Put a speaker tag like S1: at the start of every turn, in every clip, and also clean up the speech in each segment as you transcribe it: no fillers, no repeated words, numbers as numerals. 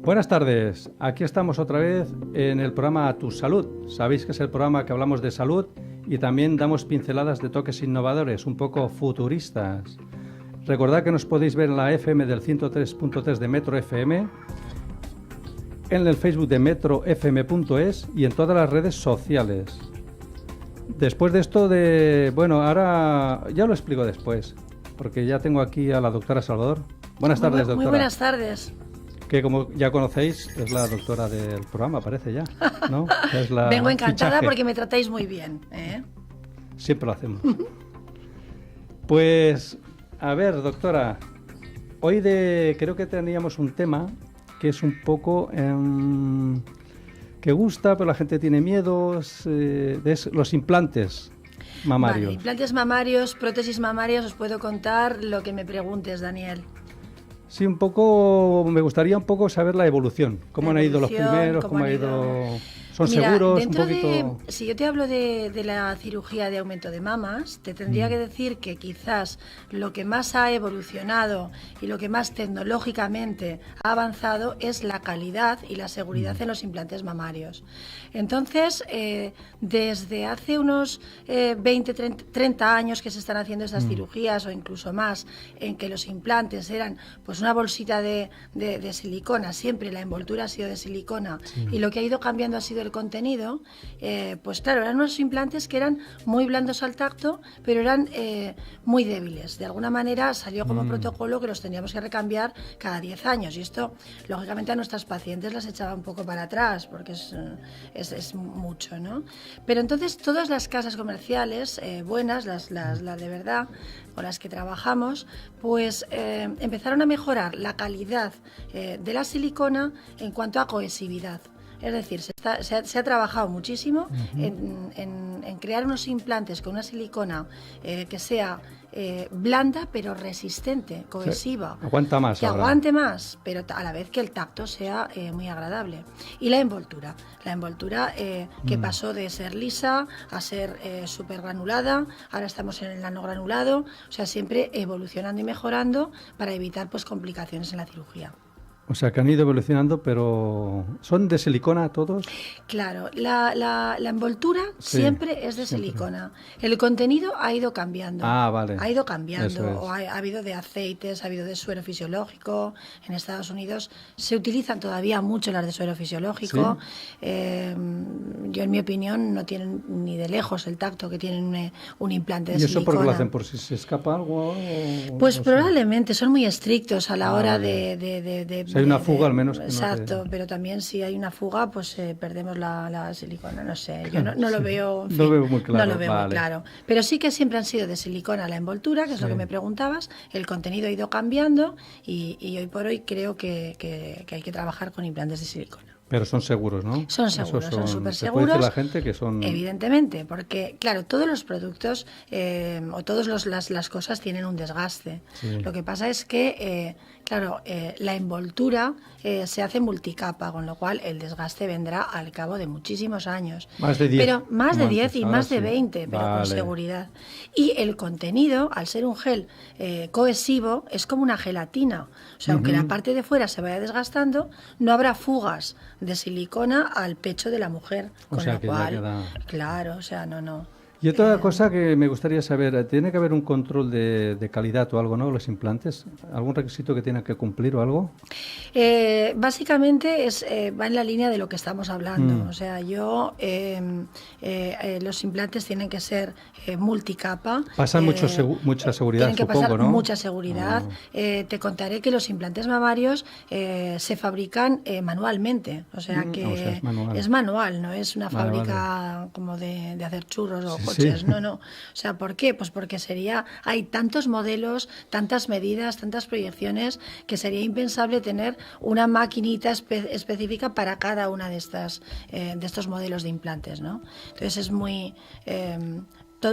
S1: Buenas tardes, aquí estamos otra vez en el programa A Tu Salud. Sabéis que es el programa que hablamos de salud y también damos pinceladas de toques innovadores, un poco futuristas. Recordad que nos podéis ver en la FM del 103.3 de Metro FM, en el Facebook de metrofm.es y en todas las redes sociales. Después de esto ahora ya lo explico después, porque ya tengo aquí a la doctora Salvador. Buenas tardes, doctora.
S2: Muy buenas tardes.
S1: Que como ya conocéis, es la doctora del programa, parece ya, ¿no? Es la
S2: Vengo encantada
S1: fichaje.
S2: porque me tratáis muy bien, ¿eh?
S1: Siempre lo hacemos. Pues, a ver, doctora, hoy creo que teníamos un tema que es un poco que gusta, pero la gente tiene miedos, los implantes mamarios.
S2: Vale, implantes mamarios, prótesis mamarias, os puedo contar lo que me preguntes, Daniel.
S1: Sí, un poco, me gustaría un poco saber la evolución, cómo han ido los primeros, cómo ha ido... ¿Son seguros? Un poquito...
S2: Si yo te hablo de la cirugía de aumento de mamas, te tendría que decir que quizás lo que más ha evolucionado y lo que más tecnológicamente ha avanzado es la calidad y la seguridad en los implantes mamarios. Entonces, desde hace unos 20, 30 años que se están haciendo estas cirugías o incluso más, en que los implantes eran pues una bolsita de silicona, siempre la envoltura ha sido de silicona, y lo que ha ido cambiando ha sido el contenido, pues claro, eran unos implantes que eran muy blandos al tacto, pero eran muy débiles. De alguna manera salió como protocolo que los teníamos que recambiar cada 10 años, y esto lógicamente a nuestras pacientes las echaba un poco para atrás porque es mucho, ¿no? Pero entonces todas las casas comerciales buenas, las de verdad, con las que trabajamos, pues empezaron a mejorar la calidad de la silicona en cuanto a cohesividad. Es decir, se ha trabajado muchísimo en crear unos implantes con una silicona que sea blanda pero resistente, cohesiva.
S1: Sí, aguanta más.
S2: Que ahora aguante más, pero a la vez que el tacto sea muy agradable. Y la envoltura que pasó de ser lisa a ser súper granulada, ahora estamos en el nanogranulado, o sea, siempre evolucionando y mejorando para evitar pues complicaciones en la cirugía.
S1: O sea, que han ido evolucionando, pero ¿son de silicona todos?
S2: Claro, la envoltura siempre es de silicona. El contenido ha ido cambiando.
S1: Vale.
S2: Ha ido cambiando.
S1: Es.
S2: O ha habido de aceites, ha habido de suero fisiológico. En Estados Unidos se utilizan todavía mucho las de suero fisiológico. ¿Sí? Yo, en mi opinión, no tienen ni de lejos el tacto que tienen un implante de silicona.
S1: ¿Y eso por qué lo hacen? ¿Por si se escapa algo?
S2: Pues probablemente son muy estrictos a la hora de
S1: si hay una fuga al menos.
S2: Exacto, pero también si hay una fuga, pues perdemos la silicona, no sé, yo no lo veo, en fin,
S1: no veo muy claro.
S2: No lo veo muy claro. Pero sí que siempre han sido de silicona la envoltura, que es lo que me preguntabas, el contenido ha ido cambiando y hoy por hoy creo que hay que trabajar con implantes de silicona.
S1: Pero son seguros, ¿no?
S2: Son seguros, son súper seguros.
S1: Puede decir la gente que son...
S2: Evidentemente, porque, claro, todos los productos o todas las cosas tienen un desgaste. Sí. Lo que pasa es que, la envoltura se hace multicapa, con lo cual el desgaste vendrá al cabo de muchísimos años.
S1: Más de 10.
S2: Pero más de 10 y más de 20, pero con seguridad. Y el contenido, al ser un gel cohesivo, es como una gelatina. O sea, aunque la parte de fuera se vaya desgastando, no habrá fugas de silicona al pecho de la mujer, con lo cual, claro, o sea, no.
S1: Y otra cosa que me gustaría saber, ¿tiene que haber un control de calidad o algo, no, los implantes? ¿Algún requisito que tengan que cumplir o algo?
S2: Básicamente va en la línea de lo que estamos hablando. O sea, los implantes tienen que ser multicapa.
S1: Pasan mucha seguridad,
S2: tienen que
S1: supongo,
S2: pasar
S1: ¿no?
S2: Mucha seguridad. Te contaré que los implantes mamarios se fabrican manualmente. O sea, que es manual, no es una fábrica como de hacer churros o coches. No. O sea, ¿por qué? Pues porque hay tantos modelos, tantas medidas, tantas proyecciones, que sería impensable tener una maquinita específica para cada una de estos modelos de implantes, ¿no? Entonces es muy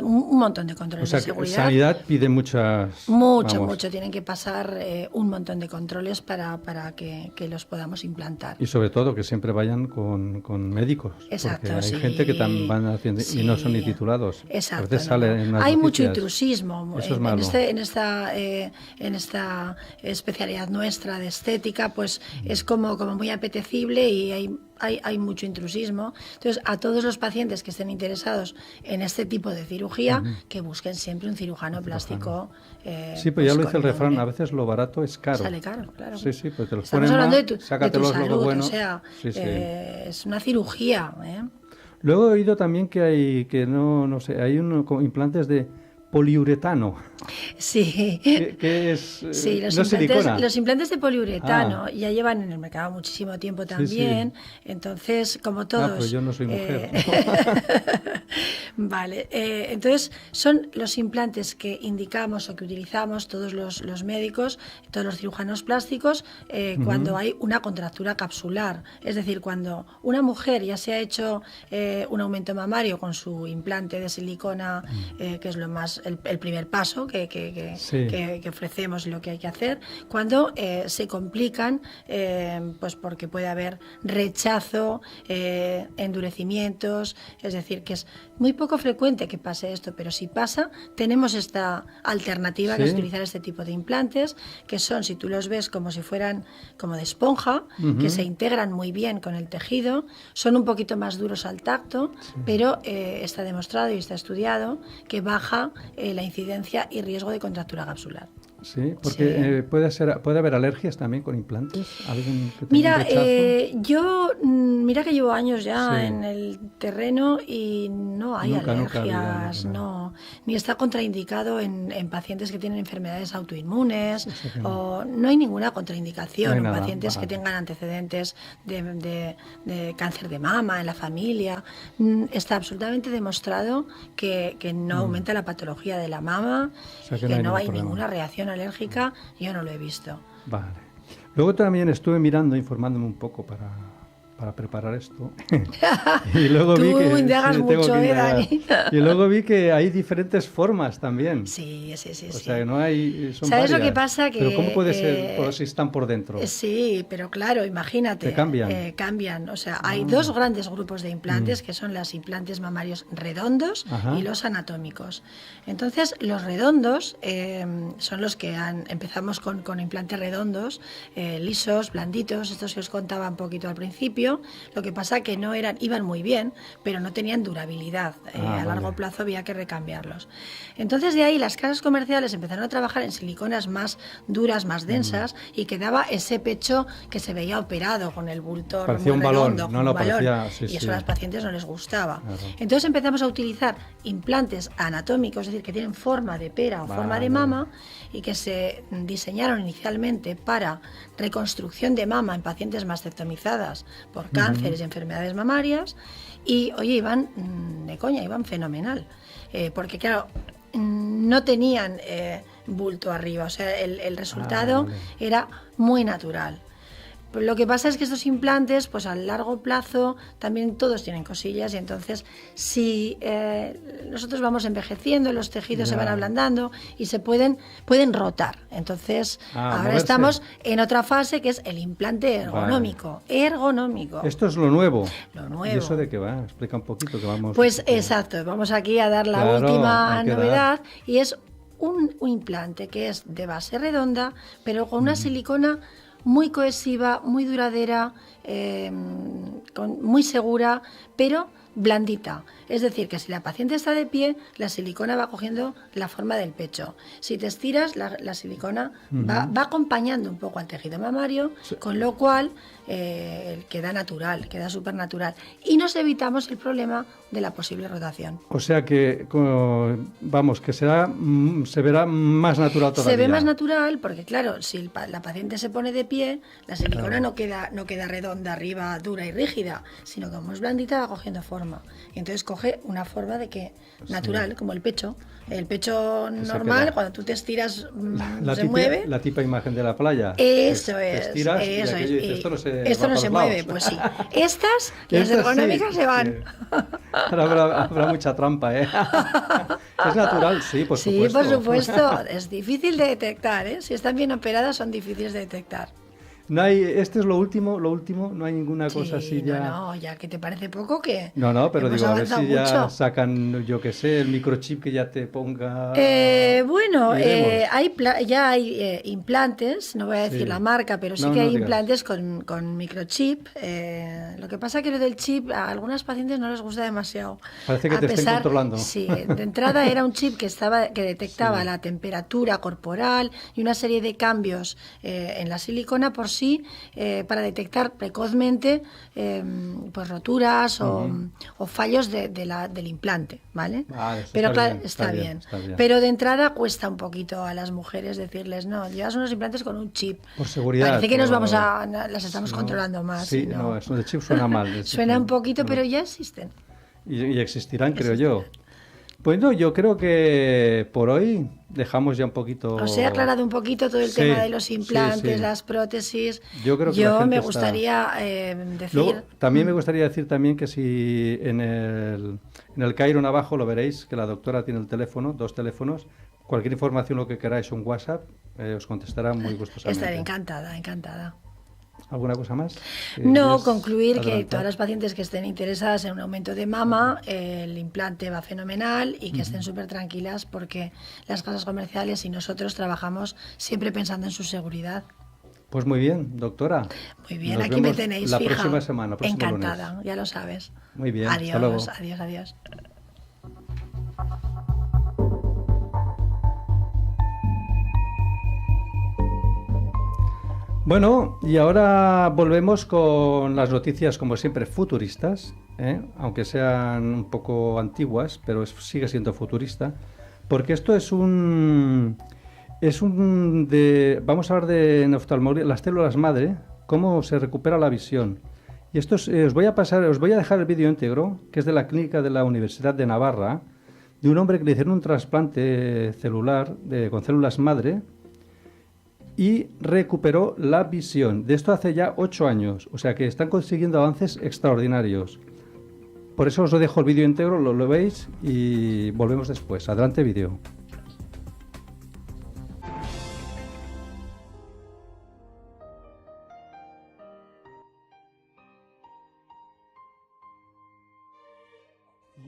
S2: un montón de
S1: O
S2: controles
S1: sea,
S2: de
S1: que
S2: seguridad.
S1: Sanidad pide muchas...
S2: Mucho,
S1: vamos,
S2: mucho. Tienen que pasar un montón de controles para que los podamos implantar.
S1: Y sobre todo que siempre vayan con médicos.
S2: Exacto,
S1: porque hay
S2: sí.
S1: gente que también van haciendo y no son ni titulados.
S2: Exacto.
S1: A veces sale en las
S2: Hay mucho
S1: noticias.
S2: intrusismo
S1: Eso es malo.
S2: en esta especialidad nuestra de estética, pues es como muy apetecible y hay mucho intrusismo. Entonces, a todos los pacientes que estén interesados en este tipo de cirugía, que busquen siempre un cirujano plástico.
S1: Sí, pues ya lo dice el
S2: con
S1: refrán,
S2: nombre.
S1: a veces lo barato es caro.
S2: Sale caro, claro.
S1: Sí, sí, pues te los
S2: Estamos
S1: ponen
S2: hablando
S1: mal,
S2: de tu
S1: sácatelos luego
S2: salud,
S1: bueno.
S2: o sea,
S1: Sí, sí.
S2: es una cirugía.
S1: Luego he oído también que hay, no sé, hay implantes de poliuretano.
S2: Sí.
S1: Que es
S2: Sí,
S1: no silicona.
S2: los implantes de poliuretano ya llevan en el mercado muchísimo tiempo también.
S1: Sí.
S2: Entonces, como todos.
S1: Pues yo no soy mujer.
S2: Vale, entonces son los implantes que indicamos o que utilizamos todos los médicos, todos los cirujanos plásticos, cuando hay una contractura capsular. Es decir, cuando una mujer ya se ha hecho un aumento mamario con su implante de silicona, que es lo más el primer paso que ofrecemos, lo que hay que hacer, cuando se complican, pues porque puede haber rechazo, endurecimientos, es decir, que es muy poco frecuente que pase esto, pero si pasa, tenemos esta alternativa, que es utilizar este tipo de implantes, que son, si tú los ves como si fueran como de esponja, que se integran muy bien con el tejido, son un poquito más duros al tacto, pero está demostrado y está estudiado que baja la incidencia y riesgo de contractura capsular.
S1: Sí, porque puede haber alergias también con implantes. ¿Alguien que tenga un rechazo?
S2: Mira que llevo años ya en el terreno y no hay alergias, no, ni está contraindicado en pacientes que tienen enfermedades autoinmunes, o no hay ninguna contraindicación en pacientes que tengan antecedentes de cáncer de mama en la familia. Está absolutamente demostrado que no aumenta la patología de la mama, o sea, que no hay ninguna reacción alérgica, yo no lo he visto.
S1: Vale. Luego también estuve mirando, informándome un poco para preparar esto. Y luego
S2: Tú
S1: vi que
S2: indagas mucho, Dani.
S1: Y luego vi que hay diferentes formas también.
S2: Sí.
S1: O sea, no hay, son
S2: ¿Sabes
S1: varias.
S2: lo que pasa?
S1: Pero ¿cómo puede ser si están por dentro?
S2: Sí, pero claro, imagínate.
S1: ¿Que cambian?
S2: Cambian. O sea, hay dos grandes grupos de implantes, que son los implantes mamarios redondos y los anatómicos. Entonces, los redondos son los que empezamos con implantes redondos, lisos, blanditos, estos que os contaba un poquito al principio. Lo que pasa que iban muy bien, pero no tenían durabilidad. A largo plazo había que recambiarlos. Entonces, de ahí las casas comerciales empezaron a trabajar en siliconas más duras, más densas, y quedaba ese pecho que se veía operado con el bulto
S1: parecía
S2: muy
S1: un balón,
S2: redondo,
S1: no lo parecía,
S2: y eso a las pacientes no les gustaba.
S1: Claro.
S2: Entonces empezamos a utilizar implantes anatómicos, es decir, que tienen forma de pera o forma de mama, y que se diseñaron inicialmente para reconstrucción de mama en pacientes mastectomizadas por cánceres y enfermedades mamarias, y oye, iban de coña, iban fenomenal, porque claro, no tenían bulto arriba, o sea, el resultado era muy natural. Lo que pasa es que estos implantes, pues a largo plazo, también todos tienen cosillas, y entonces si nosotros vamos envejeciendo, los tejidos se van ablandando y se pueden rotar. Entonces ahora
S1: moverse.
S2: estamos en otra fase, que es el implante ergonómico. Ergonómico.
S1: Esto es lo nuevo.
S2: Lo nuevo.
S1: ¿Y eso de qué va? Explica un poquito que vamos...
S2: Pues exacto, vamos aquí a dar la última novedad, y es un implante que es de base redonda, pero con una silicona muy cohesiva, muy duradera, muy segura, pero blandita. Es decir, que si la paciente está de pie, la silicona va cogiendo la forma del pecho. Si te estiras, la silicona va acompañando un poco al tejido mamario, con lo cual queda natural, queda súper natural. Y nos evitamos el problema de la posible rotación.
S1: O sea que, vamos, que se verá más natural todavía.
S2: Se ve más natural porque, claro, si la paciente se pone de pie, la silicona no queda redonda de arriba dura y rígida, sino que como es blandita va cogiendo forma. Y entonces coge una forma de que natural, como el pecho. El pecho normal, cuando tú te estiras, se mueve.
S1: La típica imagen de la playa.
S2: Eso
S1: Te
S2: es.
S1: estiras
S2: Eso
S1: y aquello
S2: es.
S1: dice,
S2: Y
S1: esto no se
S2: mueve,
S1: lados.
S2: pues sí. Las
S1: Estas
S2: ergonómicas
S1: sí,
S2: se van.
S1: sí. Ahora habrá mucha trampa, ¿eh? ¿Es natural? Sí, por
S2: Sí,
S1: supuesto.
S2: por supuesto. Es difícil de detectar, ¿eh? Si están bien operadas, son difíciles de detectar.
S1: No hay, este es lo último, no hay ninguna cosa así
S2: Sí,
S1: ya.
S2: no, ya que te parece poco que
S1: No, pero
S2: hemos
S1: digo, a ver
S2: avanzado
S1: si ya
S2: mucho.
S1: sacan, yo qué sé, el microchip que ya te ponga.
S2: Bueno,
S1: Y veremos.
S2: ya hay implantes, no voy a decir la
S1: Sí.
S2: marca, pero sí
S1: No,
S2: que
S1: no
S2: hay
S1: digas.
S2: implantes con microchip. Lo que pasa que lo del chip a algunas pacientes no les gusta demasiado.
S1: Parece que
S2: A
S1: te estén
S2: pesar,
S1: controlando.
S2: sí, de entrada era un chip que detectaba
S1: Sí.
S2: la temperatura corporal y una serie de cambios en la silicona por sí para detectar precozmente pues roturas
S1: Ujú.
S2: o fallos del implante, ¿vale?
S1: Ah, eso
S2: Pero
S1: está
S2: claro,
S1: bien,
S2: está bien.
S1: está bien.
S2: Pero de entrada cuesta un poquito a las mujeres decirles, no, llevas unos implantes con un chip.
S1: Por seguridad,
S2: Parece que las estamos
S1: si no,
S2: controlando más y
S1: sí, no,
S2: no.
S1: eso de chip suena mal.
S2: Suena un poquito, pero ya existen.
S1: Y existirán, creo yo.
S2: Existirán.
S1: Pues no, yo creo que por hoy dejamos ya un
S2: Os he
S1: poquito.
S2: aclarado un poquito todo el tema de
S1: Sí,
S2: los
S1: sí,
S2: implantes,
S1: sí.
S2: las prótesis.
S1: Yo creo que la
S2: Yo
S1: gente
S2: me
S1: está.
S2: gustaría
S1: Luego,
S2: decir...
S1: también me gustaría decir también que si en el Cairo abajo lo veréis, que la doctora tiene el teléfono, 2 teléfonos. Cualquier información, lo que queráis, un WhatsApp, os contestará muy
S2: Estaré
S1: gustosamente.
S2: encantada, encantada.
S1: ¿Alguna cosa más que
S2: No,
S1: quieres
S2: concluir que todas
S1: adelantar?
S2: las pacientes que estén interesadas en un aumento de mama, el implante va fenomenal y que estén súper tranquilas porque las casas comerciales y nosotros trabajamos siempre pensando en su seguridad.
S1: Pues muy bien, doctora.
S2: Muy bien,
S1: Nos
S2: aquí me
S1: vemos
S2: tenéis
S1: la
S2: fija.
S1: próxima semana, próximo lunes.
S2: Encantada, ya lo sabes.
S1: Muy bien, hasta
S2: Adiós,
S1: luego.
S2: adiós, adiós.
S1: Bueno, y ahora volvemos con las noticias, como siempre, futuristas, ¿eh? Aunque sean un poco antiguas, pero sigue siendo futurista, porque esto vamos a hablar de en oftalmología, las células madre, cómo se recupera la visión. Y esto os voy a dejar el vídeo íntegro, que es de la clínica de la Universidad de Navarra, de un hombre que le hicieron un trasplante celular con células madre y recuperó la visión. De esto hace ya 8 años, o sea que están consiguiendo avances extraordinarios. Por eso os lo dejo el vídeo íntegro, lo veis y volvemos después. Adelante vídeo.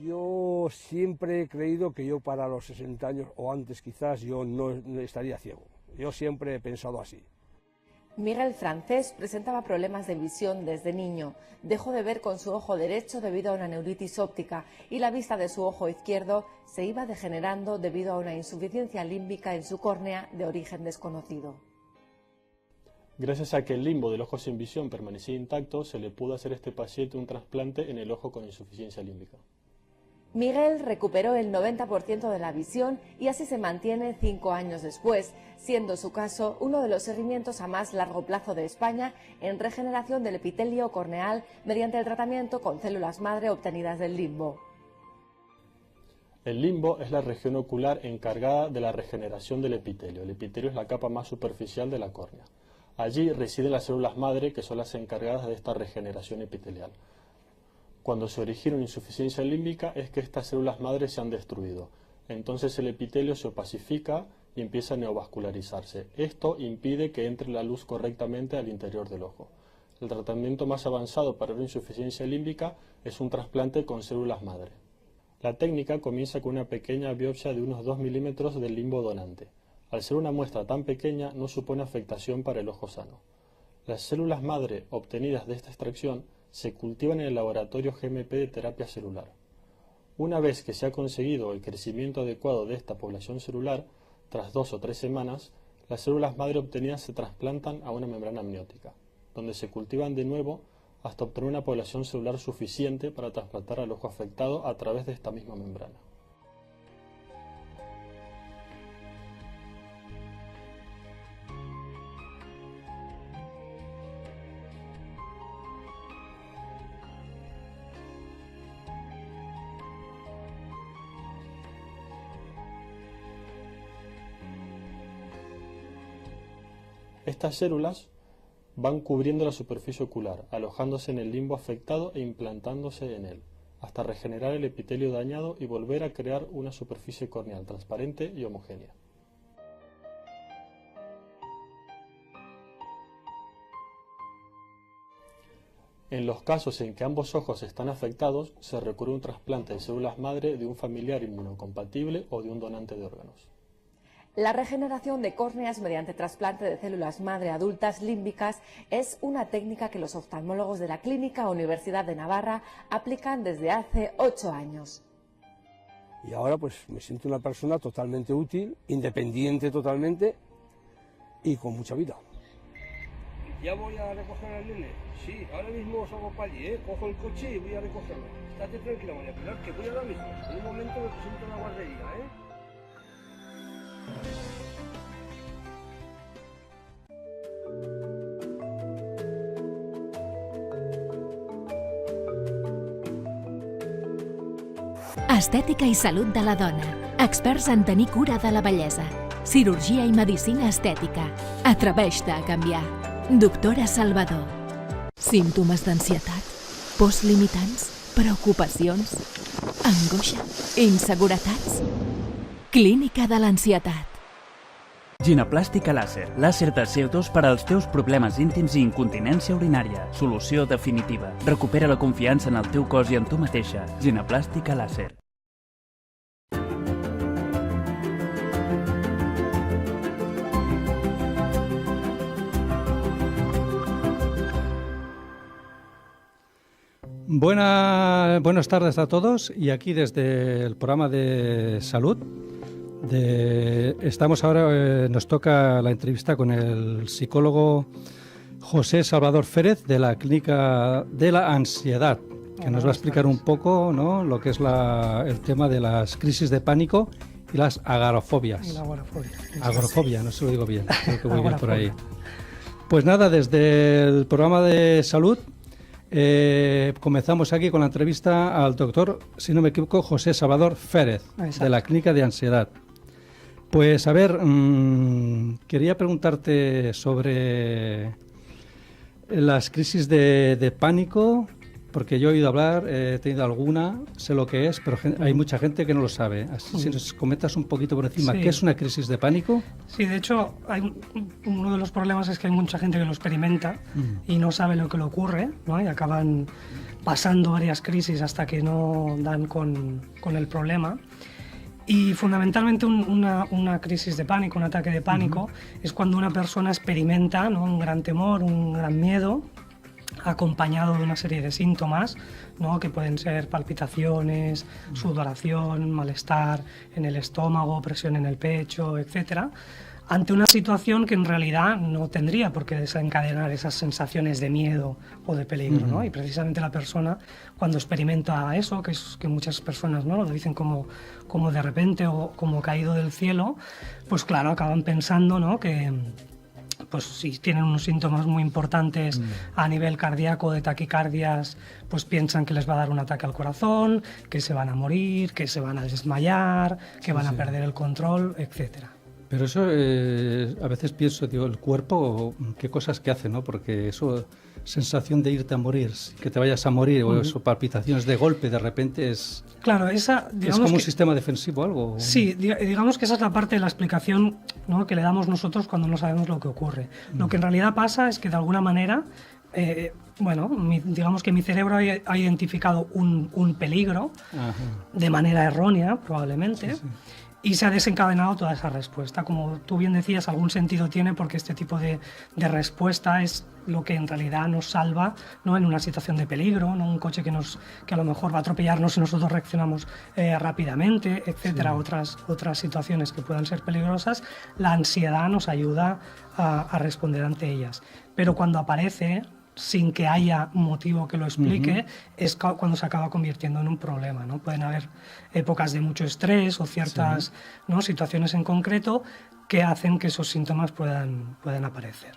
S3: Yo siempre he creído que yo para los 60 años o antes quizás yo no estaría ciego. Yo siempre he pensado así.
S4: Miguel Francés presentaba problemas de visión desde niño. Dejó de ver con su ojo derecho debido a una neuritis óptica y la vista de su ojo izquierdo se iba degenerando debido a una insuficiencia límbica en su córnea de origen desconocido.
S5: Gracias a que el limbo del ojo sin visión permanecía intacto, se le pudo hacer a este paciente un trasplante en el ojo con insuficiencia límbica.
S4: Miguel recuperó el 90% de la visión y así se mantiene 5 años después, siendo su caso uno de los seguimientos a más largo plazo de España en regeneración del epitelio corneal mediante el tratamiento con células madre obtenidas del limbo.
S5: El limbo es la región ocular encargada de la regeneración del epitelio. El epitelio es la capa más superficial de la córnea. Allí residen las células madre, que son las encargadas de esta regeneración epitelial. Cuando se origina una insuficiencia límbica es que estas células madre se han destruido. Entonces el epitelio se opacifica y empieza a neovascularizarse. Esto impide que entre la luz correctamente al interior del ojo. El tratamiento más avanzado para una insuficiencia límbica es un trasplante con células madre. La técnica comienza con una pequeña biopsia de unos 2 milímetros del limbo donante. Al ser una muestra tan pequeña no supone afectación para el ojo sano. Las células madre obtenidas de esta extracción se cultivan en el laboratorio GMP de terapia celular. Una vez que se ha conseguido el crecimiento adecuado de esta población celular, tras 2 o 3 semanas, las células madre obtenidas se trasplantan a una membrana amniótica, donde se cultivan de nuevo hasta obtener una población celular suficiente para trasplantar al ojo afectado a través de esta misma membrana. Estas células van cubriendo la superficie ocular, alojándose en el limbo afectado e implantándose en él, hasta regenerar el epitelio dañado y volver a crear una superficie corneal transparente y homogénea. En los casos en que ambos ojos están afectados, se recurre a un trasplante de células madre de un familiar inmunocompatible o de un donante de órganos.
S4: La regeneración de córneas mediante trasplante de células madre adultas límbicas es una técnica que los oftalmólogos de la Clínica Universidad de Navarra aplican desde hace 8 años.
S3: Y ahora pues me siento una persona totalmente útil, independiente totalmente y con mucha vida. ¿Ya voy a recoger al nene? Sí, ahora mismo salgo para allí, cojo el coche y voy a recogerlo. Estate tranquila, María Pilar, que voy ahora mismo. En un momento me presento a la guardería,
S6: Estètica i salut de la dona. Experts en tenir cura de la bellesa. Cirurgia i medicina estètica. Atreveix-te a canviar. Doctora Salvador. Símptomes d'ansietat, pors limitants, preocupacions, angoixa, inseguretats. Clínica de l'ansietat.
S7: Gineplàstica làser. Làser de CO2 per als teus problemes íntims i incontinència urinària. Solució definitiva. Recupera la confiança en el teu cos i en tu mateixa. Gineplàstica làser.
S1: Buenas tardes a todos, y aquí desde el programa de salud estamos ahora, nos toca la entrevista con el psicólogo José Salvador Férez de la Clínica de la Ansiedad, que nos va a explicar un poco, ¿no?, lo que es el tema de las crisis de pánico y las agorafobias.
S8: Y la agorafobia.
S1: Agorafobia, no se lo digo bien, creo que voy bien por ahí. Pues nada, desde el programa de salud comenzamos aquí con la entrevista al doctor, si no me equivoco, José Salvador Férez, de la Clínica de Ansiedad. Pues a ver, quería preguntarte sobre las crisis de pánico, porque yo he oído hablar, he tenido alguna, sé lo que es, pero hay mucha gente que no lo sabe. Así, si nos comentas un poquito por encima, ¿qué es una crisis de pánico?
S8: Sí, de hecho, uno de los problemas es que hay mucha gente que lo experimenta y no sabe lo que le ocurre, ¿no? Y acaban pasando varias crisis hasta que no dan con el problema. Y fundamentalmente una crisis de pánico, un ataque de pánico, es cuando una persona experimenta, ¿no?, un gran temor, un gran miedo, acompañado de una serie de síntomas, ¿no?, que pueden ser palpitaciones, sudoración, malestar en el estómago, presión en el pecho, etcétera, ante una situación que en realidad no tendría por qué desencadenar esas sensaciones de miedo o de peligro, ¿no? Y precisamente la persona, cuando experimenta eso, que muchas personas, ¿no?, lo dicen como de repente o como caído del cielo, pues claro, acaban pensando, ¿no?, que pues si tienen unos síntomas muy importantes a nivel cardíaco, de taquicardias, pues piensan que les va a dar un ataque al corazón, que se van a morir, que se van a desmayar, que van a perder el control, etcétera.
S1: Pero eso, a veces pienso, digo, el cuerpo, qué cosas que hace, ¿no? Porque eso, sensación de irte a morir, que te vayas a morir, o eso, palpitaciones de golpe, de repente es...
S8: Claro, es como
S1: un sistema defensivo, algo.
S8: Sí, digamos que esa es la parte de la explicación, ¿no?, que le damos nosotros cuando no sabemos lo que ocurre. Lo que en realidad pasa es que de alguna manera, digamos que mi cerebro ha identificado un peligro, de manera errónea probablemente, y se ha desencadenado toda esa respuesta. Como tú bien decías, algún sentido tiene, porque este tipo de respuesta es lo que en realidad nos salva, ¿no?, en una situación de peligro, ¿no?, un coche que a lo mejor va a atropellarnos si nosotros reaccionamos rápidamente, etcétera, otras situaciones que puedan ser peligrosas. La ansiedad nos ayuda a responder ante ellas. Pero cuando aparece sin que haya motivo que lo explique, es cuando se acaba convirtiendo en un problema, ¿no? Pueden haber épocas de mucho estrés o ciertas, ¿no?, situaciones en concreto que hacen que esos síntomas puedan aparecer.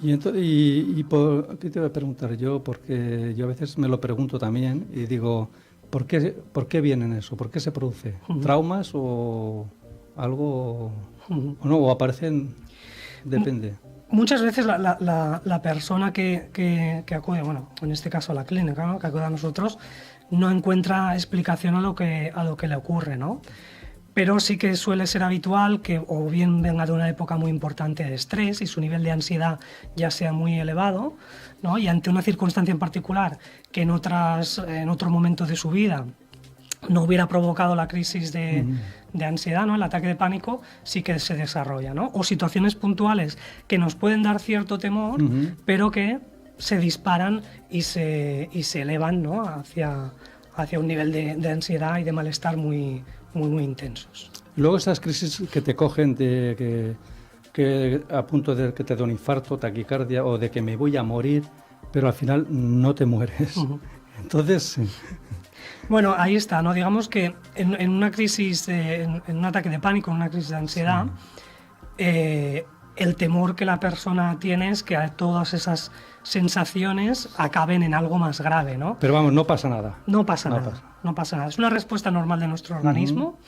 S1: Y por qué te voy a preguntar yo, porque yo a veces me lo pregunto también y digo, ¿por qué vienen eso? ¿Por qué se produce? ¿Traumas o algo? ¿O no? ¿O aparecen? Depende.
S8: Muchas veces la persona que acude, bueno, en este caso a la clínica, ¿no?, que acude a nosotros, no encuentra explicación a lo que le ocurre, ¿no? Pero sí que suele ser habitual que o bien venga de una época muy importante de estrés y su nivel de ansiedad ya sea muy elevado, ¿no? Y ante una circunstancia en particular que en otro momento de su vida no hubiera provocado la crisis de ansiedad, ¿no?, el ataque de pánico, sí que se desarrolla, ¿no? O situaciones puntuales que nos pueden dar cierto temor, pero que se disparan y se elevan, ¿no?, hacia un nivel de ansiedad y de malestar muy intensos.
S1: Luego esas crisis que te cogen que a punto de que te da un infarto, taquicardia o de que me voy a morir, pero al final no te mueres. Entonces...
S8: Bueno, ahí está, ¿no? Digamos que en una crisis, en un ataque de pánico, en una crisis de ansiedad, el temor que la persona tiene es que todas esas sensaciones acaben en algo más grave, ¿no?
S1: Pero vamos, no pasa nada.
S8: No pasa nada. Es una respuesta normal de nuestro organismo,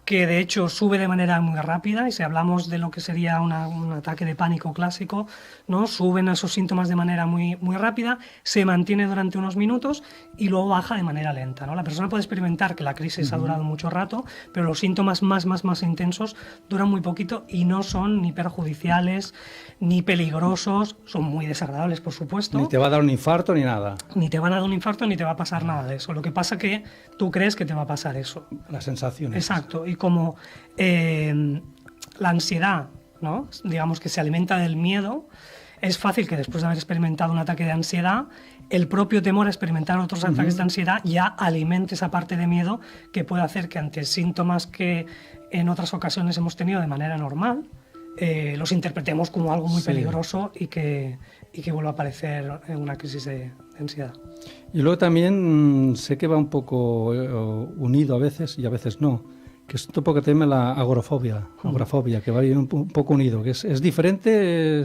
S8: que de hecho sube de manera muy rápida, y si hablamos de lo que sería un ataque de pánico clásico, ¿no?, suben esos síntomas de manera muy rápida, se mantiene durante unos minutos y luego baja de manera lenta, ¿no? La persona puede experimentar que la crisis ha durado mucho rato, pero los síntomas más intensos duran muy poquito y no son ni perjudiciales ni peligrosos, son muy desagradables, por supuesto.
S1: Ni te va a dar un infarto ni nada.
S8: Ni te van a dar un infarto ni te va a pasar nada de eso. Lo que pasa que tú crees que te va a pasar eso.
S1: La sensación.
S8: Exacto. Y como la ansiedad, ¿no?, digamos que se alimenta del miedo, es fácil que después de haber experimentado un ataque de ansiedad, el propio temor a experimentar otros ataques de ansiedad ya alimente esa parte de miedo que puede hacer que ante síntomas que en otras ocasiones hemos tenido de manera normal, los interpretemos como algo muy peligroso y que vuelva a aparecer en una crisis de ansiedad.
S1: Y luego también sé que va un poco unido a veces y a veces no, que es un poco tema la agorafobia, que va un poco unido, que es diferente,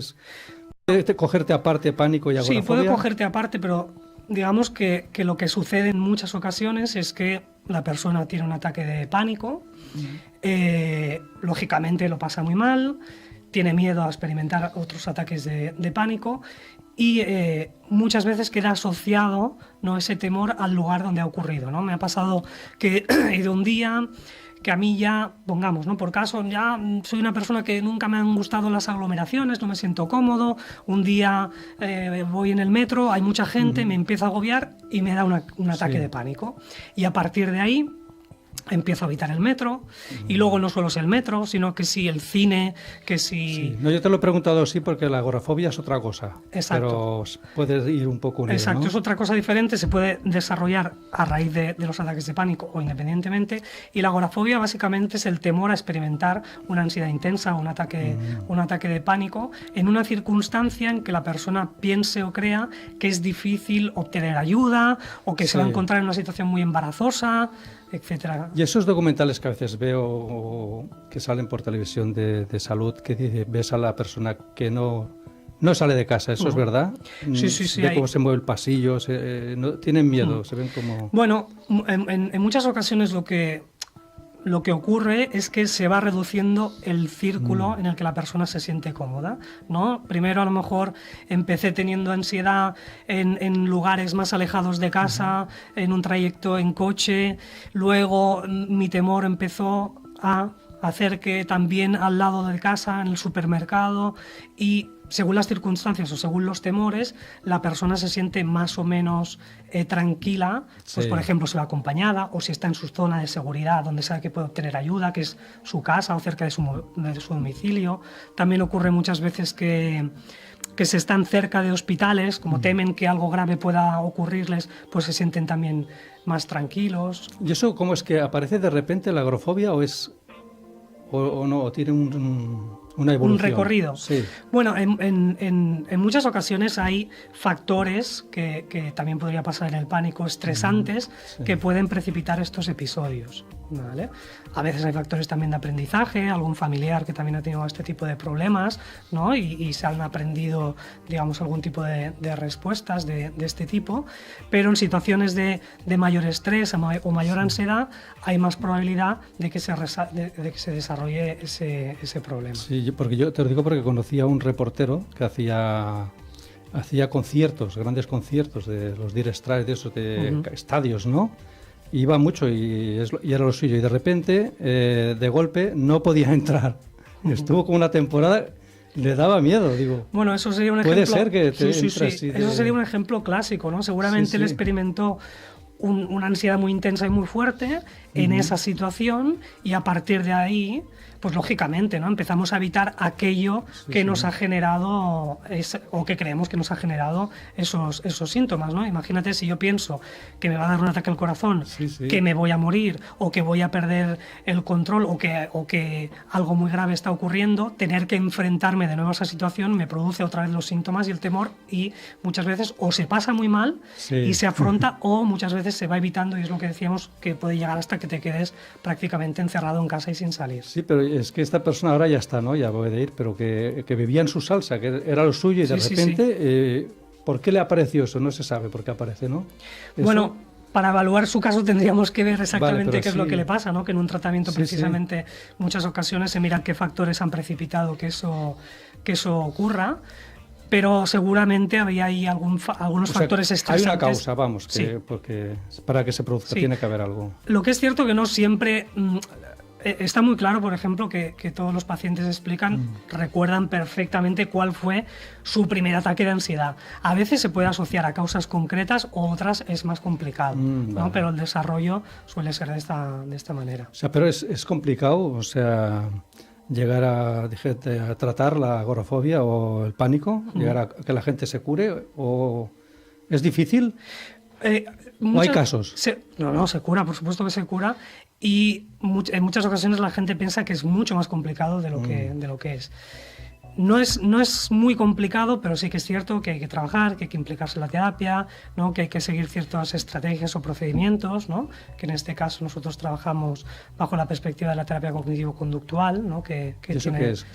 S1: ¿puede cogerte aparte pánico y agorafobia?
S8: Sí, puede cogerte aparte, pero digamos que lo que sucede en muchas ocasiones es que la persona tiene un ataque de pánico, lógicamente lo pasa muy mal, tiene miedo a experimentar otros ataques de pánico y muchas veces queda asociado, ¿no?, ese temor al lugar donde ha ocurrido, ¿no? Me ha pasado que he ido un día que a mí ya, pongamos, ¿no?, por caso, ya soy una persona que nunca me han gustado las aglomeraciones, no me siento cómodo, un día voy en el metro, hay mucha gente, me empiezo a agobiar y me da un ataque de pánico. Y a partir de ahí empiezo a evitar el metro, y luego no solo es el metro, sino que sí el cine, que sí...
S1: Sí. No, yo te lo he preguntado así porque la agorafobia es otra cosa.
S8: Exacto.
S1: Pero puedes ir un poco unido,
S8: Exacto,
S1: ¿no?
S8: es otra cosa diferente, se puede desarrollar a raíz de los ataques de pánico o independientemente, y la agorafobia básicamente es el temor a experimentar una ansiedad intensa o un ataque de pánico en una circunstancia en que la persona piense o crea que es difícil obtener ayuda o que se va a encontrar en una situación muy embarazosa, etcétera.
S1: Y esos documentales que a veces veo que salen por televisión de salud, que dice, ves a la persona que no sale de casa, ¿eso es verdad?
S8: Sí.
S1: Ve cómo se mueve el pasillo, tienen miedo, se ven como...
S8: Bueno, en muchas ocasiones lo que ocurre es que se va reduciendo el círculo en el que la persona se siente cómoda, ¿no? Primero a lo mejor empecé teniendo ansiedad en lugares más alejados de casa, en un trayecto en coche, luego mi temor empezó a hacer que también al lado de casa, en el supermercado, y según las circunstancias o según los temores, la persona se siente más o menos tranquila, pues por ejemplo se va acompañada, o si está en su zona de seguridad donde sabe que puede obtener ayuda, que es su casa o cerca de su domicilio. También ocurre muchas veces que se están cerca de hospitales, como temen que algo grave pueda ocurrirles, pues se sienten también más tranquilos.
S1: ¿Y eso cómo es que aparece de repente la agorafobia o no, o tiene una evolución?
S8: Un recorrido.
S1: Sí.
S8: Bueno, en muchas ocasiones hay factores que también podría pasar en el pánico, estresantes, que pueden precipitar estos episodios, ¿vale? A veces hay factores también de aprendizaje, algún familiar que también ha tenido este tipo de problemas, ¿no? Y se han aprendido, digamos, algún tipo de respuestas de este tipo, pero en situaciones de mayor estrés o mayor ansiedad hay más probabilidad de que se desarrolle ese problema.
S1: Sí, porque yo te lo digo porque conocí a un reportero que hacía conciertos, grandes conciertos de los Dire Straits, de esos de estadios, ¿no? Iba mucho y era lo suyo. Y de repente, de golpe, no podía entrar. Estuvo como una temporada, le daba miedo, digo.
S8: Bueno, eso sería un ejemplo...
S1: Puede ser que te entres
S8: sí. Eso sería un ejemplo clásico, ¿no? Seguramente él experimentó una ansiedad muy intensa y muy fuerte en esa situación, y a partir de ahí, pues lógicamente, ¿no? Empezamos a evitar aquello que nos ha generado o que creemos que nos ha generado esos síntomas, ¿no? Imagínate si yo pienso que me va a dar un ataque al corazón, que me voy a morir o que voy a perder el control o que algo muy grave está ocurriendo, tener que enfrentarme de nuevo a esa situación me produce otra vez los síntomas y el temor, y muchas veces o se pasa muy mal y se afronta o muchas veces se va evitando, y es lo que decíamos, que puede llegar hasta que te quedes prácticamente encerrado en casa y sin salir.
S1: Sí, pero es que esta persona ahora ya está, ¿no? Ya puede ir, pero que vivía en su salsa, que era lo suyo, y de repente, ¿por qué le apareció eso? No se sabe por qué aparece, ¿no? ¿Eso? Bueno,
S8: para evaluar su caso tendríamos que ver exactamente qué es lo que le pasa, ¿no? Que en un tratamiento precisamente muchas ocasiones se miran qué factores han precipitado que eso ocurra. Pero seguramente había ahí algunos factores estresantes.
S1: Hay una causa, vamos, porque para que se produzca tiene que haber algo.
S8: Lo que es cierto que no siempre... Está muy claro, por ejemplo, que todos los pacientes recuerdan perfectamente cuál fue su primer ataque de ansiedad. A veces se puede asociar a causas concretas, otras es más complicado, ¿no? Pero el desarrollo suele ser de esta manera.
S1: O sea, pero es complicado, o sea... llegar a tratar la agorafobia o el pánico, llegar a que la gente se cure, o es difícil. ¿O hay casos?
S8: No, se cura, por supuesto que se cura, y en muchas ocasiones la gente piensa que es mucho más complicado de lo que es. No es muy complicado, pero sí que es cierto que hay que trabajar, que hay que implicarse en la terapia, ¿no? Que hay que seguir ciertas estrategias o procedimientos, ¿no? Que en este caso nosotros trabajamos bajo la perspectiva de la terapia cognitivo-conductual, ¿no? Que
S1: ¿Eso qué es?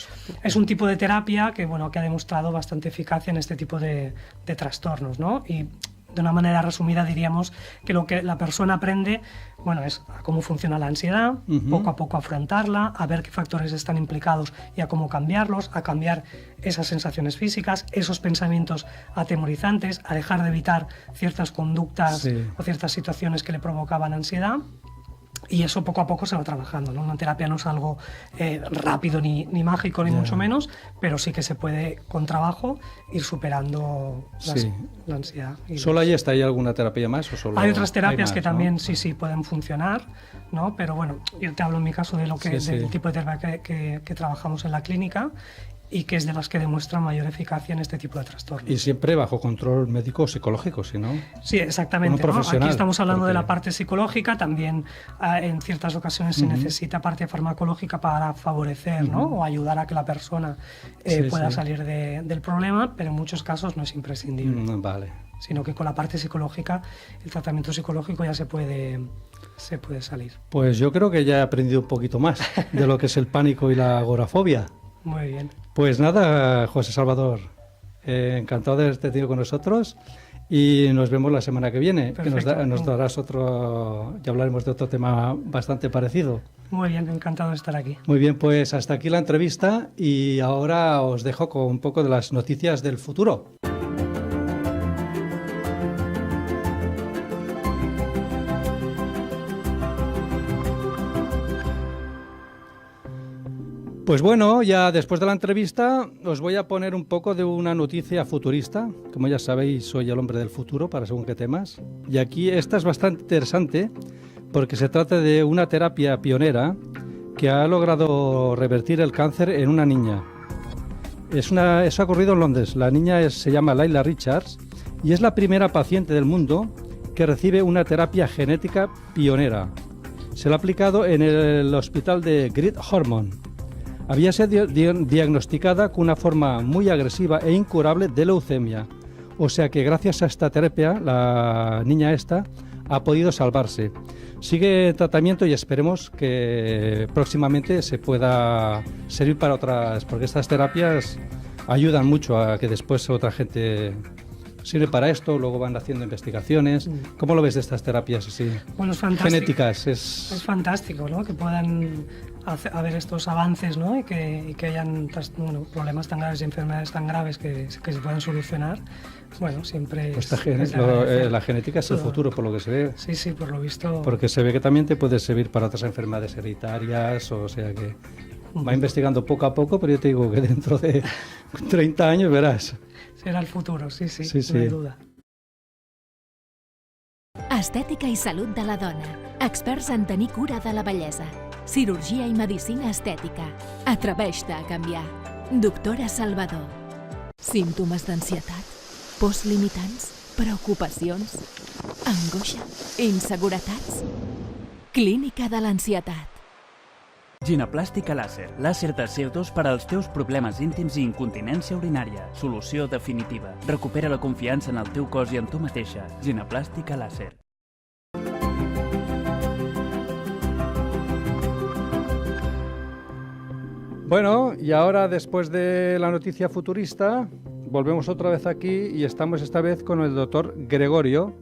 S8: Es un tipo de terapia que ha demostrado bastante eficacia en este tipo de trastornos, ¿no? Y de una manera resumida diríamos que lo que la persona aprende, es a cómo funciona la ansiedad, poco a poco afrontarla, a ver qué factores están implicados y a cómo cambiarlos, a cambiar esas sensaciones físicas, esos pensamientos atemorizantes, a dejar de evitar ciertas conductas o ciertas situaciones que le provocaban ansiedad. Y eso poco a poco se va trabajando, ¿no? Una terapia no es algo rápido ni mágico, ni mucho menos, pero sí que se puede, con trabajo, ir superando la ansiedad.
S1: ¿Solo ahí está? ¿Hay alguna terapia más? ¿O solo
S8: hay otras terapias que también
S1: ¿no?
S8: sí pueden funcionar, ¿no? Pero yo te hablo en mi caso de del tipo de terapia que trabajamos en la clínica, y que es de las que demuestran mayor eficacia en este tipo de trastornos.
S1: Y siempre bajo control médico o psicológico, ¿sí, no?
S8: Sí, exactamente, ¿no? Aquí estamos hablando de la parte psicológica, también en ciertas ocasiones se necesita parte farmacológica para favorecer, ¿no? O ayudar a que la persona pueda salir del problema, pero en muchos casos no es imprescindible.
S1: Vale.
S8: Sino que con la parte psicológica, el tratamiento psicológico ya se puede salir.
S1: Pues yo creo que ya he aprendido un poquito más de lo que es el pánico y la agorafobia.
S8: Muy bien.
S1: Pues nada, José Salvador, encantado de haberte tenido con nosotros, y nos vemos la semana que viene.
S8: Perfecto.
S1: Que nos darás ya hablaremos de otro tema bastante parecido.
S8: Muy bien, encantado de estar aquí.
S1: Muy bien, pues hasta aquí la entrevista, y ahora os dejo con un poco de las noticias del futuro. Pues bueno, ya después de la entrevista os voy a poner un poco de una noticia futurista. Como ya sabéis, soy el hombre del futuro para según qué temas. Y aquí esta es bastante interesante porque se trata de una terapia pionera que ha logrado revertir el cáncer en una niña. Eso ha ocurrido en Londres. La niña se llama Layla Richards y es la primera paciente del mundo que recibe una terapia genética pionera. Se la ha aplicado en el hospital de Great Ormond. Había sido diagnosticada con una forma muy agresiva e incurable de leucemia. O sea que gracias a esta terapia, la niña ha podido salvarse. Sigue en tratamiento y esperemos que próximamente se pueda servir para otras, porque estas terapias ayudan mucho a que después otra gente sirve para esto, luego van haciendo investigaciones. ¿Cómo lo ves de estas terapias así?
S8: Bueno, es fantástico.
S1: Genéticas.
S8: Es fantástico, ¿no? Que puedan haber estos avances, ¿no? Y que hayan problemas tan graves y enfermedades tan graves que se puedan solucionar. Bueno, siempre
S1: Pues la genética es el futuro, por lo que se ve.
S8: Sí, sí, por lo visto.
S1: Porque se ve que también te puede servir para otras enfermedades hereditarias, o sea que va investigando poco a poco, pero yo te digo que dentro de 30 años verás.
S8: Serà el futur, sí, no hay duda.
S6: Estètica i salut de la dona. Experts en tenir cura de la bellesa. Cirurgia i medicina estètica. Atreveix-te a canviar. Doctora Salvador. Símptomes d'ansietat, pors limitants, preocupacions, angoixa, inseguretats. Clínica de l'ansietat.
S7: Gineplàstica làser. Làser de CO2 per als teus problemes íntims i incontinència urinària. Solució definitiva. Recupera la confiança en el teu cos i en tu mateixa. Gineplàstica làser.
S1: Bueno, y ahora después de la noticia futurista, volvemos otra vez aquí y estamos esta vez con el doctor Gregorio,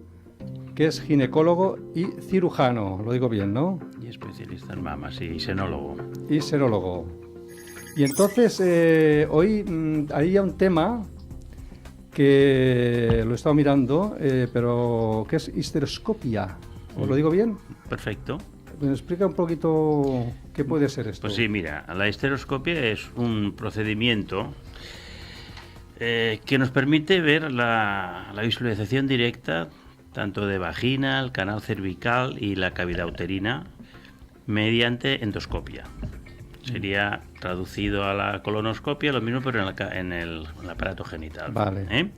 S1: que es ginecólogo y cirujano, lo digo bien, ¿no?
S9: Y especialista en mamas, y senólogo.
S1: Y serólogo. Y entonces, hoy hay un tema que lo he estado mirando, pero que es histeroscopia. ¿Os lo digo bien?
S9: Perfecto.
S1: ¿Me explica un poquito qué puede ser esto?
S9: Pues sí, mira, la histeroscopia es un procedimiento que nos permite ver la visualización directa tanto de vagina, el canal cervical y la cavidad uterina mediante endoscopia. Sería traducido a la colonoscopia lo mismo, pero en el aparato genital.
S1: Vale.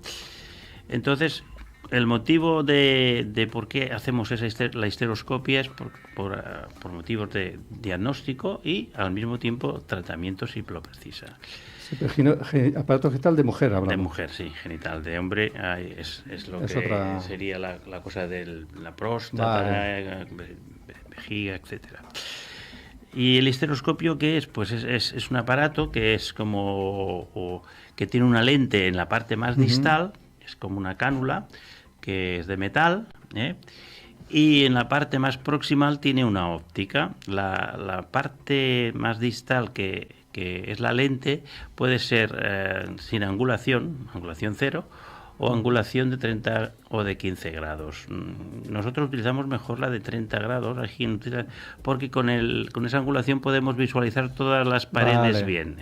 S9: Entonces, el motivo de por qué hacemos la histeroscopia es por motivos de diagnóstico y al mismo tiempo tratamiento si lo precisa.
S1: Sí, pero aparato genital de mujer hablamos.
S9: De mujer, sí. Genital de hombre es lo
S1: es
S9: que
S1: otra...
S9: sería la cosa de la próstata,
S1: vale.
S9: vejiga, etcétera. ¿Y el histeroscopio qué es? Pues es un aparato que es como... que tiene una lente en la parte más distal, es como una cánula, que es de metal, y en la parte más proximal tiene una óptica. La parte más distal que es la lente puede ser sin angulación cero, o angulación de 30 o de 15 grados. Nosotros utilizamos mejor la de 30 grados, porque con esa angulación podemos visualizar todas las paredes bien,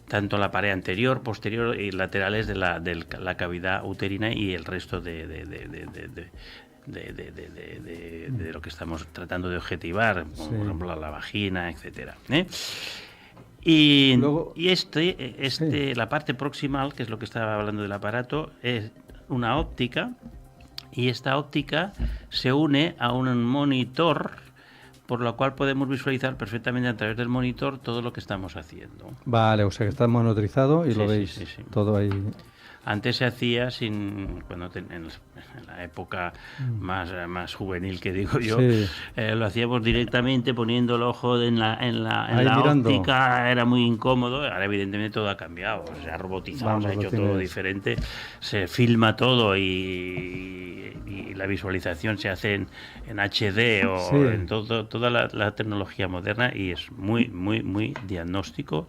S9: tanto la pared anterior, posterior y laterales de la cavidad uterina y el resto de lo que estamos tratando de objetivar, como por ejemplo la vagina, etcétera. Y
S1: luego,
S9: la parte proximal, que es lo que estaba hablando del aparato, es una óptica, y esta óptica se une a un monitor, por lo cual podemos visualizar perfectamente a través del monitor todo lo que estamos haciendo.
S1: Vale, o sea que está monitorizado y lo veis
S9: sí.
S1: todo ahí.
S9: Antes se hacía en la época más juvenil, que digo yo, lo hacíamos directamente poniendo el ojo en la óptica, era muy incómodo. Ahora evidentemente todo ha cambiado, se ha robotizado, se ha hecho todo diferente, se filma todo y la visualización se hace en HD o en toda la tecnología moderna, y es muy diagnóstico.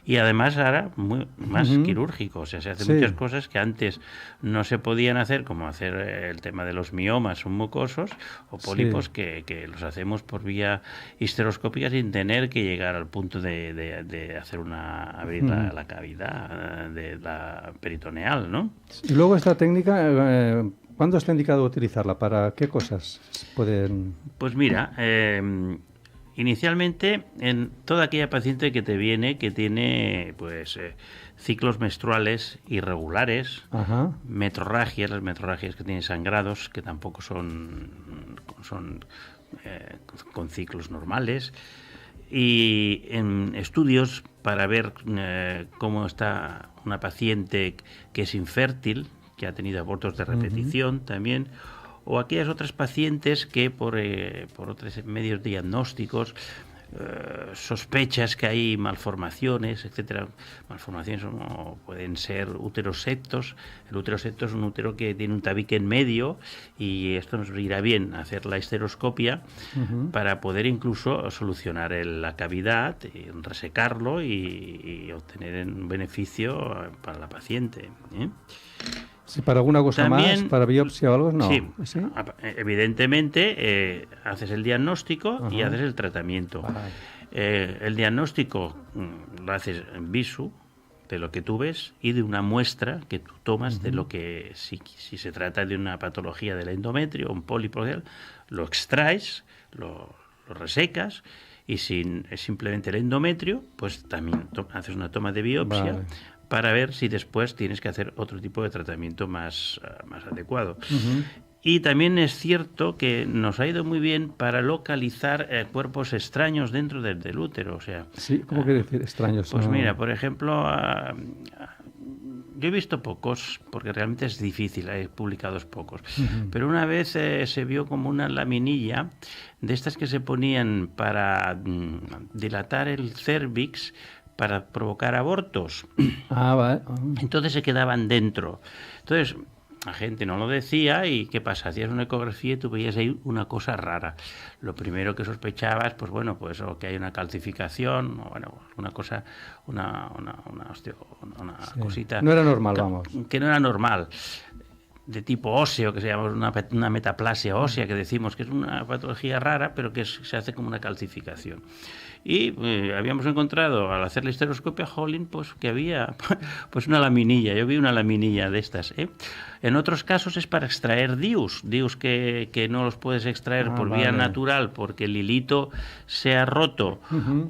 S9: Y además ahora más quirúrgico, o sea, se hacen muchas cosas que antes no se podían hacer, como hacer el tema de los miomas mucosos o pólipos, que los hacemos por vía histeroscópica sin tener que llegar al punto de hacer abrir la cavidad de la peritoneal, ¿no?
S1: Y luego esta técnica, ¿cuándo está indicado utilizarla? ¿Para qué cosas pueden...?
S9: Pues mira... inicialmente, en toda aquella paciente que te viene que tiene ciclos menstruales irregulares, metrorragias, las metrorragias que tienen sangrados, que tampoco son con ciclos normales, y en estudios para ver cómo está una paciente que es infértil, que ha tenido abortos de repetición también, o aquellas otras pacientes que por otros medios diagnósticos sospechas que hay malformaciones, etcétera. Malformaciones como pueden ser úteros septos. El útero septo es un útero que tiene un tabique en medio, y esto nos irá bien hacer la histeroscopia para poder incluso solucionar la cavidad, resecarlo y obtener un beneficio para la paciente, ¿eh?
S1: Si para alguna cosa también, más, para biopsia o algo, no.
S9: Sí, evidentemente haces el diagnóstico y haces el tratamiento. El diagnóstico lo haces en visu, de lo que tú ves, y de una muestra que tú tomas de lo que, si se trata de una patología del endometrio, un pólipo, lo extraes, lo resecas, y si es simplemente el endometrio, pues también haces una toma de biopsia para ver si después tienes que hacer otro tipo de tratamiento más adecuado. Y también es cierto que nos ha ido muy bien para localizar cuerpos extraños dentro del útero. O sea,
S1: sí, ¿cómo quiere decir extraños?
S9: Pues mira, por ejemplo, yo he visto pocos, porque realmente es difícil, he publicado pocos, pero una vez se vio como una laminilla de estas que se ponían para dilatar el cérvix, para provocar abortos.
S1: Vale.
S9: Entonces se quedaban dentro. Entonces la gente no lo decía, y ¿qué pasa? Hacías una ecografía y tú veías ahí una cosa rara. Lo primero que sospechabas, pues bueno, pues o que hay una calcificación, o bueno, una cosa, una cosita.
S1: No era normal, vamos.
S9: Que no era normal. De tipo óseo, que se llama una metaplasia ósea, que decimos que es una patología rara, pero que se hace como una calcificación. Y habíamos encontrado, al hacer la histeroscopia, pues que había pues una laminilla. Yo vi una laminilla de estas, ¿eh? En otros casos es para extraer DIUs que no los puedes extraer por vía natural, porque el hilito se ha roto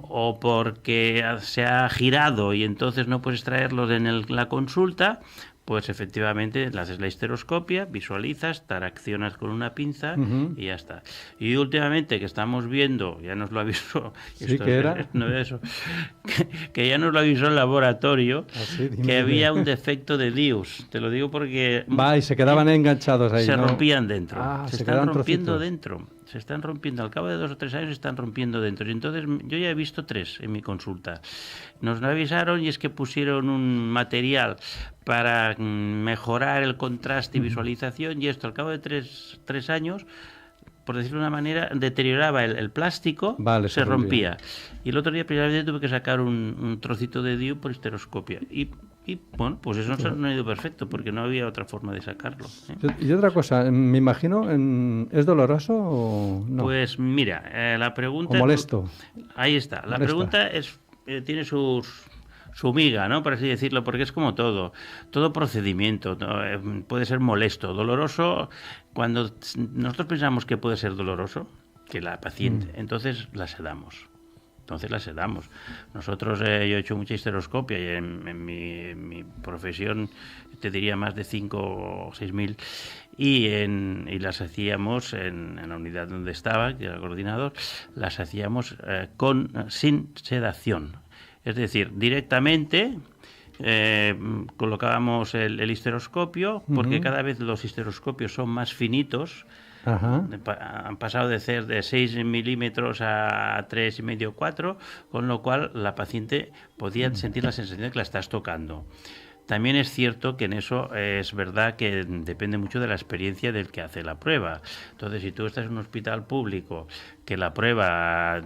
S9: o porque se ha girado, y entonces no puedes extraerlos en la consulta. Pues efectivamente le haces la histeroscopia, visualizas, traccionas con una pinza y ya está. Y últimamente que estamos viendo, ya nos lo avisó,
S1: ¿Sí que era?
S9: que ya nos lo avisó el laboratorio, que había un defecto de DIUs. Te lo digo porque...
S1: y se quedaban enganchados ahí,
S9: se rompían dentro. Se están rompiendo
S1: trocitos
S9: dentro. Se están rompiendo, al cabo de 2 o 3 años se están rompiendo dentro. Y entonces yo ya he visto 3 en mi consulta. Nos lo avisaron, y es que pusieron un material para mejorar el contraste y visualización, y esto al cabo de 3 años, por decirlo de una manera, deterioraba el plástico, se rompía. Y el otro día precisamente tuve que sacar un trocito de DIU por histeroscopia. Y bueno, pues eso no ha ido perfecto, porque no había otra forma de sacarlo, ¿eh?
S1: Y otra cosa, me imagino, ¿es doloroso o no?
S9: Pues mira, la pregunta...
S1: ¿O molesto?
S9: Ahí está. La pregunta tiene su miga, ¿no? Por así decirlo, porque es como todo procedimiento, puede ser molesto, doloroso. Cuando nosotros pensamos que puede ser doloroso, que la paciente, entonces la sedamos. Nosotros, yo he hecho mucha histeroscopia, y en mi profesión te diría más de 5 o 6.000, y las hacíamos en la unidad donde estaba, que era el coordinador, las hacíamos sin sedación. Es decir, directamente colocábamos el histeroscopio, porque cada vez los histeroscopios son más finitos. Han pasado de ser de 6 milímetros a 3,5 o 4, con lo cual la paciente podía sentir la sensación de que la estás tocando. También es cierto que en eso es verdad que depende mucho de la experiencia del que hace la prueba. Entonces, si tú estás en un hospital público, que la prueba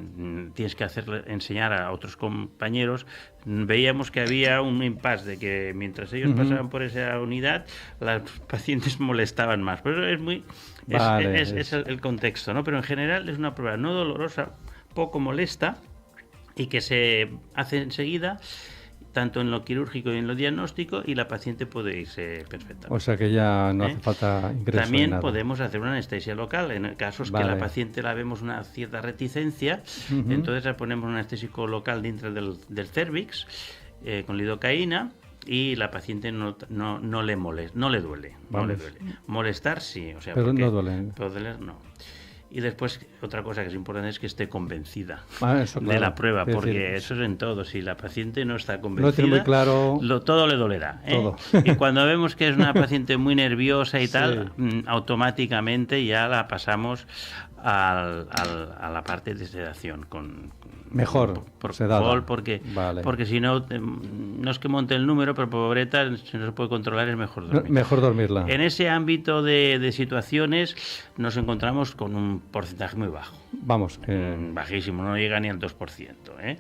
S9: tienes que enseñar a otros compañeros, veíamos que había un impasse de que mientras ellos pasaban por esa unidad, las pacientes molestaban más. Pero es el contexto, ¿no? Pero en general es una prueba no dolorosa, poco molesta, y que se hace enseguida, tanto en lo quirúrgico y en lo diagnóstico, y la paciente puede irse perfectamente.
S1: O sea que ya no hace falta ingreso.
S9: También podemos hacer una anestesia local en casos que la paciente la vemos una cierta reticencia, entonces le ponemos un anestésico local dentro del cérvix con lidocaína, y la paciente no le duele. Molestar sí, o sea,
S1: pero no duele.
S9: Pero doler no. Y después, otra cosa que es importante es que esté convencida
S1: eso, claro,
S9: de la prueba, porque
S1: decir,
S9: eso es en todo. Si la paciente no está convencida,
S1: no tiene muy claro,
S9: todo le dolerá.
S1: Todo.
S9: Y cuando vemos que es una paciente muy nerviosa y tal, automáticamente ya la pasamos a la parte de sedación con
S1: mejor
S9: propofol, porque si no, no es que monte el número, pero pobreta, si no se puede controlar, es mejor dormir.
S1: Mejor dormirla.
S9: En ese ámbito de situaciones nos encontramos con un porcentaje muy bajo.
S1: Vamos,
S9: bajísimo, no llega ni al 2%.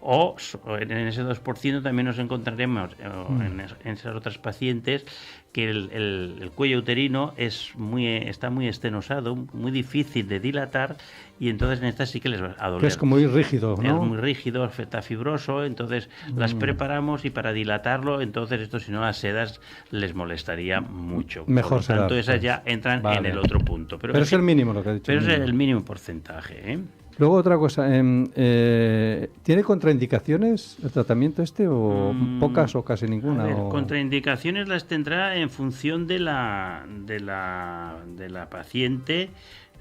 S9: O en ese 2% también nos encontraremos en esas otras pacientes que el cuello uterino está muy estenosado, muy difícil de dilatar, y entonces en estas sí que les va a doler.
S1: Que es como muy rígido, ¿no?
S9: Es muy rígido, está fibroso, entonces las preparamos, y para dilatarlo, entonces esto, si no, las sedas les molestaría mucho.
S1: Mejor
S9: Por lo tanto, esas ya entran en el otro punto. Pero
S1: es el mínimo lo que ha dicho.
S9: Pero es el mínimo porcentaje,
S1: Luego otra cosa, ¿tiene contraindicaciones el tratamiento o pocas o casi ninguna?
S9: Contraindicaciones las tendrá en función de la paciente,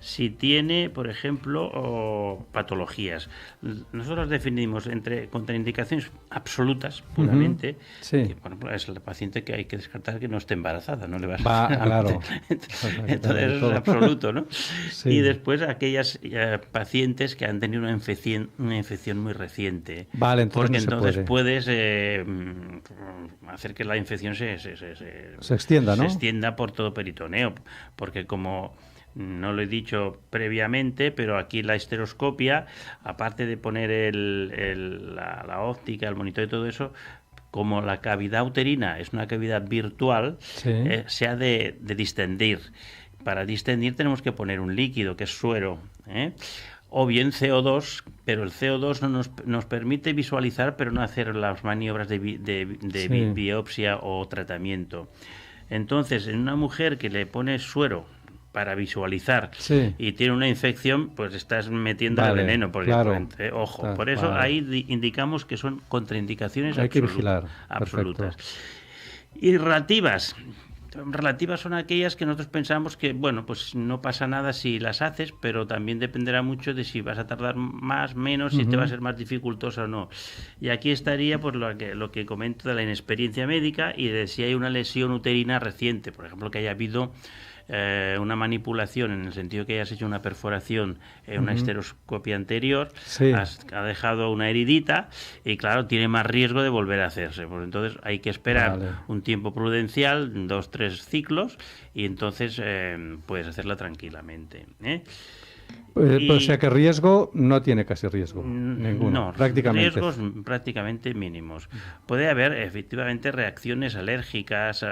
S9: si tiene, por ejemplo, patologías. Nosotros definimos entre contraindicaciones absolutas, puramente, que, por ejemplo, es la paciente que hay que descartar que no esté embarazada, no le va a
S1: claro.
S9: Entonces es absoluto, ¿no? Sí. Y después aquellas pacientes que han tenido una infección muy reciente.
S1: Vale,
S9: porque
S1: no
S9: entonces puedes hacer que la infección se
S1: extienda, ¿no?
S9: Se extienda por todo peritoneo, porque como no lo he dicho previamente, pero aquí la esteroscopia, aparte de poner la óptica, el monitor y todo eso, como la cavidad uterina es una cavidad virtual, se ha de distendir. Para distendir tenemos que poner un líquido que es suero, o bien CO2, pero el CO2 nos permite visualizar, pero no hacer las maniobras de biopsia o tratamiento. Entonces, en una mujer que le pone suero para visualizar y tiene una infección, pues estás metiendo el veneno, porque ojo, por eso ahí indicamos que son contraindicaciones absolutas. Y relativas son aquellas que nosotros pensamos que, bueno, pues no pasa nada si las haces, pero también dependerá mucho de si vas a tardar más, menos, si te va a ser más dificultosa o no. Y aquí estaría pues lo que comento de la inexperiencia médica y de si hay una lesión uterina reciente, por ejemplo, que haya habido una manipulación, en el sentido que hayas hecho una perforación en una esteroscopia anterior, ha dejado una heridita y claro, tiene más riesgo de volver a hacerse. Pues entonces hay que esperar un tiempo prudencial, 2-3 ciclos, y entonces puedes hacerla tranquilamente.
S1: O sea que riesgo no tiene casi riesgo ninguno,
S9: no,
S1: prácticamente.
S9: Riesgos prácticamente mínimos. Puede haber efectivamente reacciones alérgicas,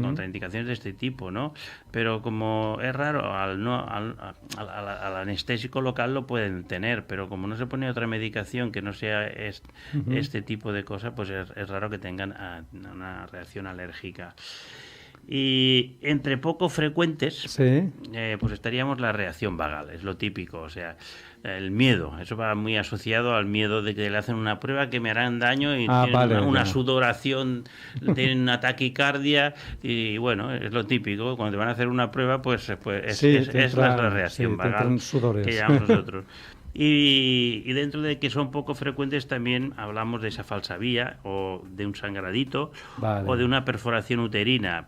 S9: contraindicaciones de este tipo, ¿no? Pero como es raro, al anestésico local lo pueden tener, pero como no se pone otra medicación que no sea este tipo de cosas, pues es raro que tengan una reacción alérgica. Y entre poco frecuentes, pues estaríamos la reacción vagal, es lo típico, o sea, el miedo, eso va muy asociado al miedo de que le hacen una prueba que me harán daño y tienen una sudoración, tienen una taquicardia y bueno, es lo típico, cuando te van a hacer una prueba, pues es la reacción vagal que llamamos nosotros. Y dentro de que son poco frecuentes también hablamos de esa falsa vía o de un sangradito o de una perforación uterina.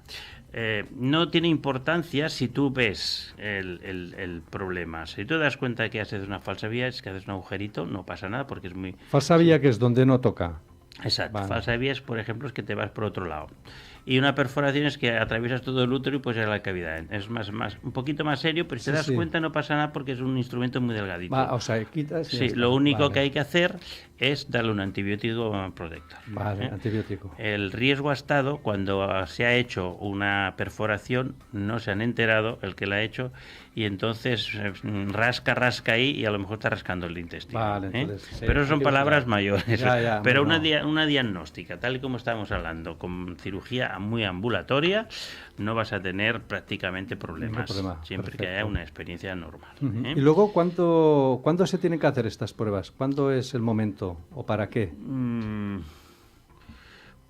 S9: No tiene importancia si tú ves el problema. Si tú te das cuenta de que haces una falsa vía, es que haces un agujerito, no pasa nada porque es muy...
S1: Falsa vía que es donde no toca.
S9: Exacto. Falsa vía es, por ejemplo, es que te vas por otro lado. Y una perforación es que atraviesas todo el útero y pues es la cavidad. Es un poquito más serio, pero si te das cuenta no pasa nada porque es un instrumento muy delgadito.
S1: O sea, quitas y
S9: lo único que hay que hacer es darle un antibiótico protector.
S1: Antibiótico.
S9: El riesgo ha estado cuando se ha hecho una perforación, no se han enterado el que la ha hecho y entonces rasca ahí y a lo mejor está rascando el intestino. Pero son palabras mayores. Pero una diagnóstica, tal y como estábamos hablando, con cirugía muy ambulatoria, no vas a tener prácticamente problemas, siempre que haya una experiencia normal.
S1: Y luego, ¿cuándo se tienen que hacer estas pruebas? ¿Cuándo es el momento o para qué?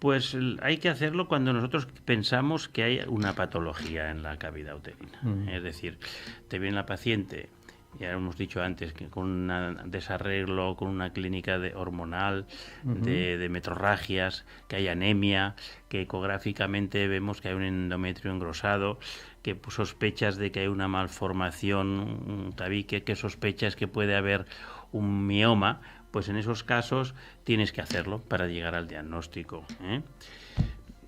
S9: Pues hay que hacerlo cuando nosotros pensamos que hay una patología en la cavidad uterina. Es decir, te viene la paciente, ya hemos dicho antes, que con un desarreglo, con una clínica hormonal, de metrorragias, que hay anemia, que ecográficamente vemos que hay un endometrio engrosado, que sospechas de que hay una malformación, un tabique, que sospechas que puede haber un mioma. Pues en esos casos tienes que hacerlo para llegar al diagnóstico, ¿eh?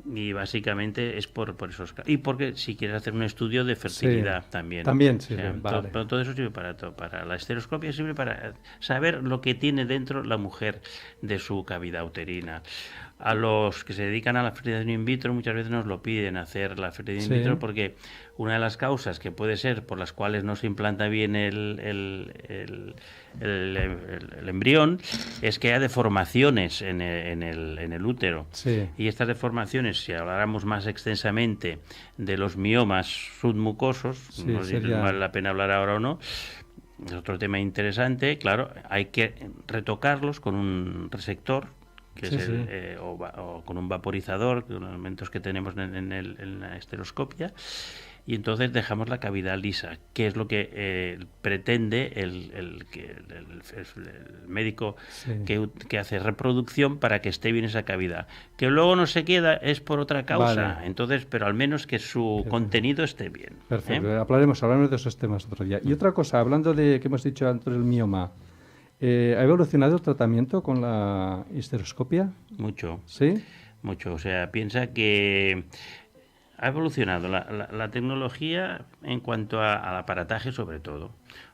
S9: Y básicamente es por esos casos. Y porque si quieres hacer un estudio de fertilidad también.
S1: También, sí.
S9: O sea,
S1: vale.
S9: todo eso sirve para todo. Para la esteroscopia sirve para saber lo que tiene dentro la mujer de su cavidad uterina. A los que se dedican a la fertilización in vitro muchas veces nos lo piden hacer la fertilización in vitro, porque una de las causas que puede ser por las cuales no se implanta bien el embrión es que haya deformaciones en el útero.
S1: Sí.
S9: Y estas deformaciones, si habláramos más extensamente de los miomas submucosos, no sé si vale la pena hablar ahora o no, es otro tema interesante. Claro, hay que retocarlos con un resector, que es o con un vaporizador, con los elementos que tenemos en la esteroscopia, y entonces dejamos la cavidad lisa, que es lo que pretende el médico que hace reproducción para que esté bien esa cavidad. Que luego no se queda es por otra causa, entonces, pero al menos que su contenido esté bien.
S1: Perfecto, hablaremos de esos temas otro día. Y otra cosa, hablando de que hemos dicho antes, el mioma, ¿ha evolucionado el tratamiento con la histeroscopia?
S9: Mucho.
S1: ¿Sí? Mucho.
S9: O sea, piensa que ha evolucionado la tecnología en cuanto al aparataje, sobre todo.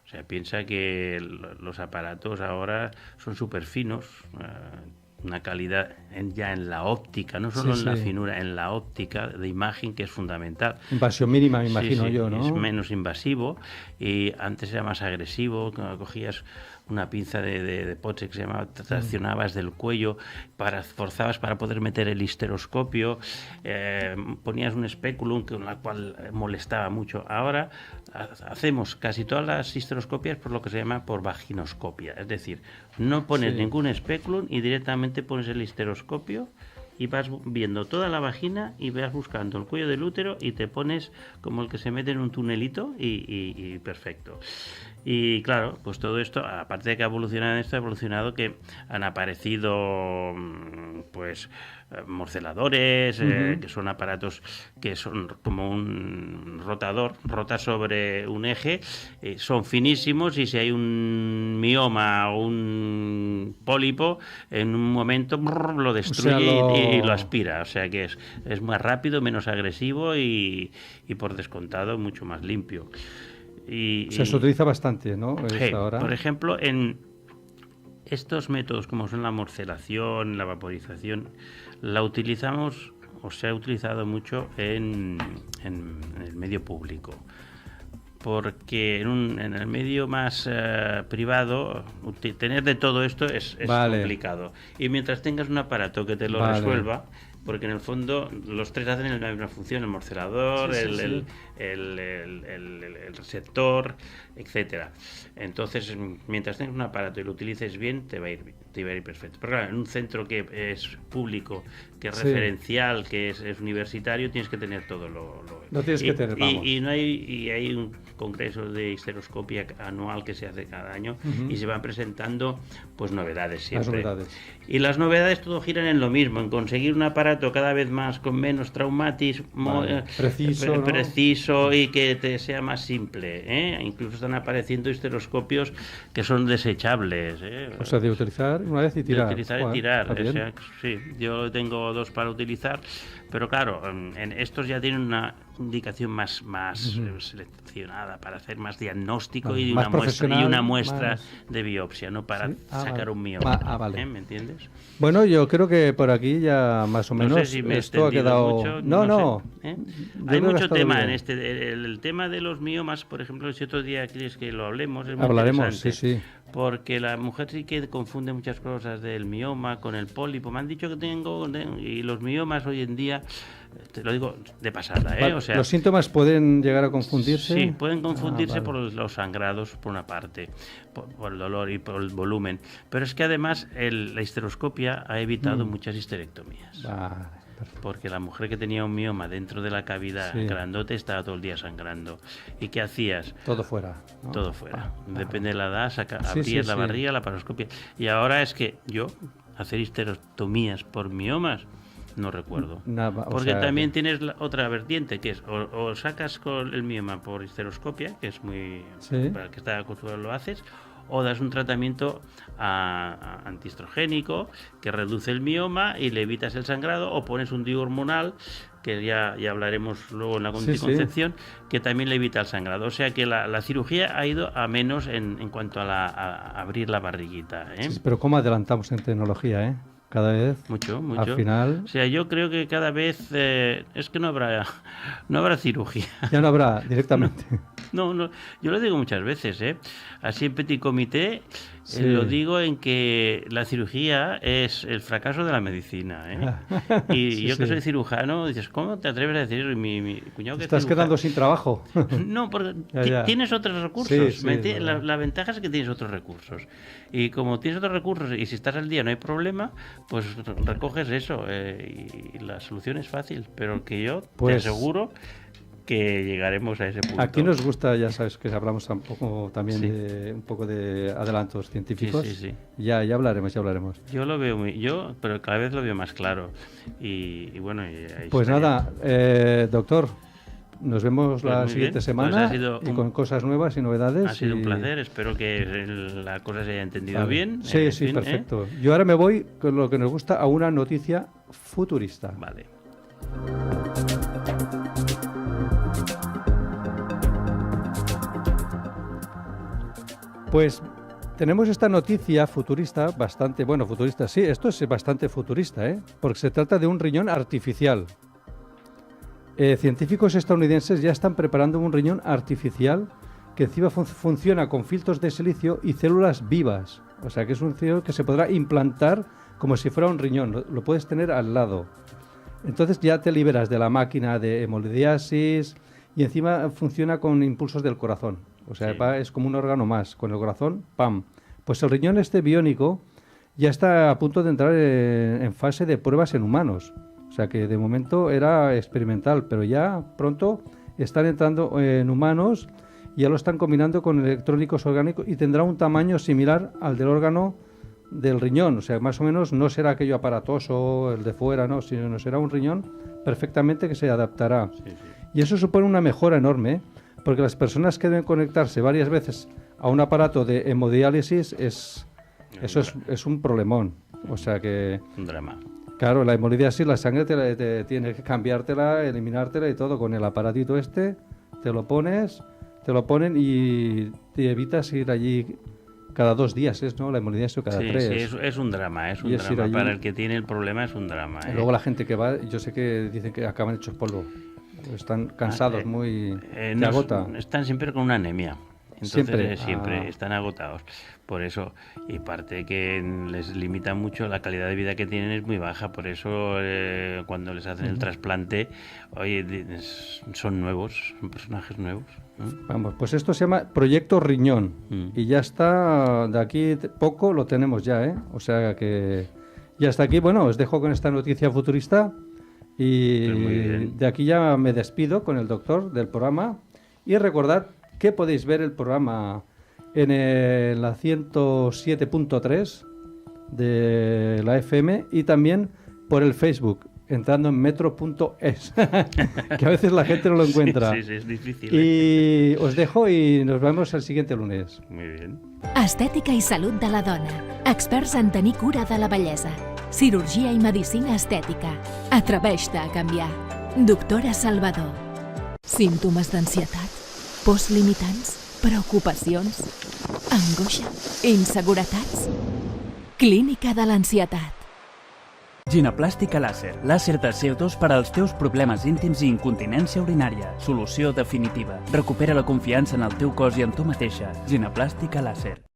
S9: O sea, piensa que los aparatos ahora son súper finos, una calidad ya en la óptica, no solo en la finura, en la óptica de imagen, que es fundamental.
S1: Invasión mínima, me imagino yo, ¿no?
S9: Es menos invasivo, y antes era más agresivo, cogías una pinza de poche que se llamaba, traccionabas del cuello, forzabas para poder meter el histeroscopio, ponías un espéculum con la cual molestaba mucho. Ahora hacemos casi todas las histeroscopias por lo que se llama por vaginoscopia, es decir, no pones ningún espéculum y directamente pones el histeroscopio y vas viendo toda la vagina y vas buscando el cuello del útero y te pones como el que se mete en un tunelito y perfecto. Y claro, pues todo esto, aparte de que ha evolucionado que han aparecido pues morceladores, que son aparatos que son como un rotador, rota sobre un eje, son finísimos, y si hay un mioma o un pólipo, en un momento lo destruye y lo aspira. O sea que es más rápido, menos agresivo y por descontado mucho más limpio.
S1: Se utiliza bastante, ¿no? Ahora.
S9: Por ejemplo, en estos métodos como son la morcelación, la vaporización, la utilizamos o se ha utilizado mucho en el medio público, porque en el medio más privado tener de todo esto es complicado, y mientras tengas un aparato que te lo resuelva, porque en el fondo los tres hacen la misma función, el morcelador, el receptor, etcétera. Entonces, mientras tengas un aparato y lo utilices bien, te va a ir perfecto. Pero claro, en un centro que es público, que es referencial, que es universitario, tienes que tener todo lo
S1: tienes que tener, vamos.
S9: Y hay un congreso de histeroscopia anual que se hace cada año, y se van presentando pues novedades siempre. Y las novedades todo giran en lo mismo, en conseguir un aparato cada vez más con menos traumatismo, preciso, y que te sea más simple, Incluso están apareciendo histeroscopios que son desechables,
S1: O sea, de utilizar una vez y tirar.
S9: De utilizar y tirar. O sea, sí, yo tengo 2 para utilizar, pero claro, en estos ya tienen una indicación más seleccionada para hacer más diagnóstico y una muestra de biopsia, no para sacar un mioma. ¿Me entiendes?
S1: Bueno, yo creo que por aquí ya más o menos
S9: no sé si me
S1: esto ha quedado
S9: mucho,
S1: no.
S9: Hay mucho tema en el tema de los miomas, por ejemplo, si otro día quieres que lo hablemos, es muy
S1: hablaremos,
S9: interesante, porque la mujer sí que confunde muchas cosas del mioma con el pólipo. Me han dicho que tengo, y los miomas hoy en día, te lo digo de pasada, ¿eh? O sea,
S1: ¿los síntomas pueden llegar a confundirse?
S9: Sí, pueden confundirse por los sangrados, por una parte, por el dolor y por el volumen. Pero es que además la histeroscopia ha evitado muchas histerectomías.
S1: Vale.
S9: Porque la mujer que tenía un mioma dentro de la cavidad grandote estaba todo el día sangrando. ¿Y qué hacías?
S1: Todo fuera, ¿no?
S9: Todo fuera. Depende de la edad, abrías la barriga, la paroscopia. Y ahora es que yo, hacer histerectomías por miomas, no recuerdo. Porque también tienes otra vertiente, que es o sacas con el mioma por histeroscopia, que es muy... para el que está acostumbrado lo haces, o das un tratamiento antiestrogénico que reduce el mioma y le evitas el sangrado, o pones un DIU hormonal, que ya hablaremos luego en la anticoncepción, que también le evita el sangrado. O sea que la cirugía ha ido a menos en cuanto a abrir la barriguita, ¿eh?
S1: Sí, pero ¿cómo adelantamos en tecnología, eh? Cada vez.
S9: Mucho.
S1: Al final.
S9: O sea, yo creo que cada vez es que no habrá cirugía.
S1: Ya no habrá directamente.
S9: No, yo lo digo muchas veces, ¿eh? Así en petit comité lo digo, en que la cirugía es el fracaso de la medicina, ¿eh? Y yo que soy cirujano, dices, ¿cómo te atreves a decir? Mi cuñado que
S1: estás quedando sin trabajo.
S9: No, porque tienes otros recursos. La ventaja es que tienes otros recursos. Y como tienes otros recursos y si estás al día no hay problema, pues recoges eso. Y la solución es fácil, pero que yo te aseguro que llegaremos a ese punto.
S1: Aquí nos gusta, ya sabes que hablamos también de un poco de adelantos científicos.
S9: Sí.
S1: Ya hablaremos.
S9: Yo lo veo pero cada vez lo veo más claro. Y bueno,
S1: pues nada, doctor, nos vemos la siguiente semana y con cosas nuevas y novedades.
S9: Ha sido un placer, espero que la cosa se haya entendido bien.
S1: Sí, perfecto. Yo ahora me voy con lo que nos gusta a una noticia futurista.
S9: Vale.
S1: Pues tenemos esta noticia futurista, futurista, sí, esto es bastante futurista, porque se trata de un riñón artificial. Científicos estadounidenses ya están preparando un riñón artificial que encima funciona con filtros de silicio y células vivas. O sea, que es un riñón que se podrá implantar como si fuera un riñón, lo puedes tener al lado. Entonces ya te liberas de la máquina de hemodiálisis y encima funciona con impulsos del corazón. O sea, es como un órgano más. Con el corazón, ¡pam! Pues el riñón biónico ya está a punto de entrar en fase de pruebas en humanos. O sea que de momento era experimental, pero ya pronto están entrando en humanos y ya lo están combinando con electrónicos orgánicos y tendrá un tamaño similar al del órgano del riñón. O sea, más o menos no será aquello aparatoso, el de fuera, no, sino será un riñón perfectamente que se adaptará. Sí. Y eso supone una mejora enorme, porque las personas que deben conectarse varias veces a un aparato de hemodiálisis es un problemón. O sea que...
S9: Un drama.
S1: Claro, la hemodiálisis, la sangre te tiene que cambiártela, eliminártela y todo. Con el aparatito te lo ponen y te evitas ir allí cada 2 días, ¿no? La hemodiálisis cada 3.
S9: Sí, es un drama, es un drama. Para el que tiene el problema es un drama.
S1: Y luego la gente que va, yo sé que dicen que acaban hechos polvo. Están cansados, te agota.
S9: Están siempre con una anemia. Entonces siempre están agotados. Por eso, y parte que les limita mucho, la calidad de vida que tienen es muy baja. Por eso cuando les hacen el trasplante, son nuevos, son personajes nuevos.
S1: Vamos, pues esto se llama Proyecto Riñón. Y ya está, de aquí poco lo tenemos ya, O sea que ya está aquí. Bueno, os dejo con esta noticia futurista. Y de aquí ya me despido con el doctor del programa. Y recordad que podéis ver el programa en la 107.3 de la FM y también por el Facebook, entrando en metro.es, que a veces la gente no lo encuentra.
S9: Sí, es difícil.
S1: Y os dejo y nos vemos el siguiente lunes.
S9: Muy bien.
S6: Estètica i salut de la dona. Experts en tenir cura de la bellesa. Cirurgia i medicina estètica. Atreveix-te a canviar. Doctora Salvador. Símptomes d'ansietat? Pors limitants? Preocupacions? Angoixa? Inseguretats? Clínica de l'ansietat.
S7: Gineplàstica làser. Làser de CO2 per als teus problemes íntims i incontinència urinària. Solució definitiva. Recupera la confiança en el teu cos i en tu mateixa. Gineplàstica làser.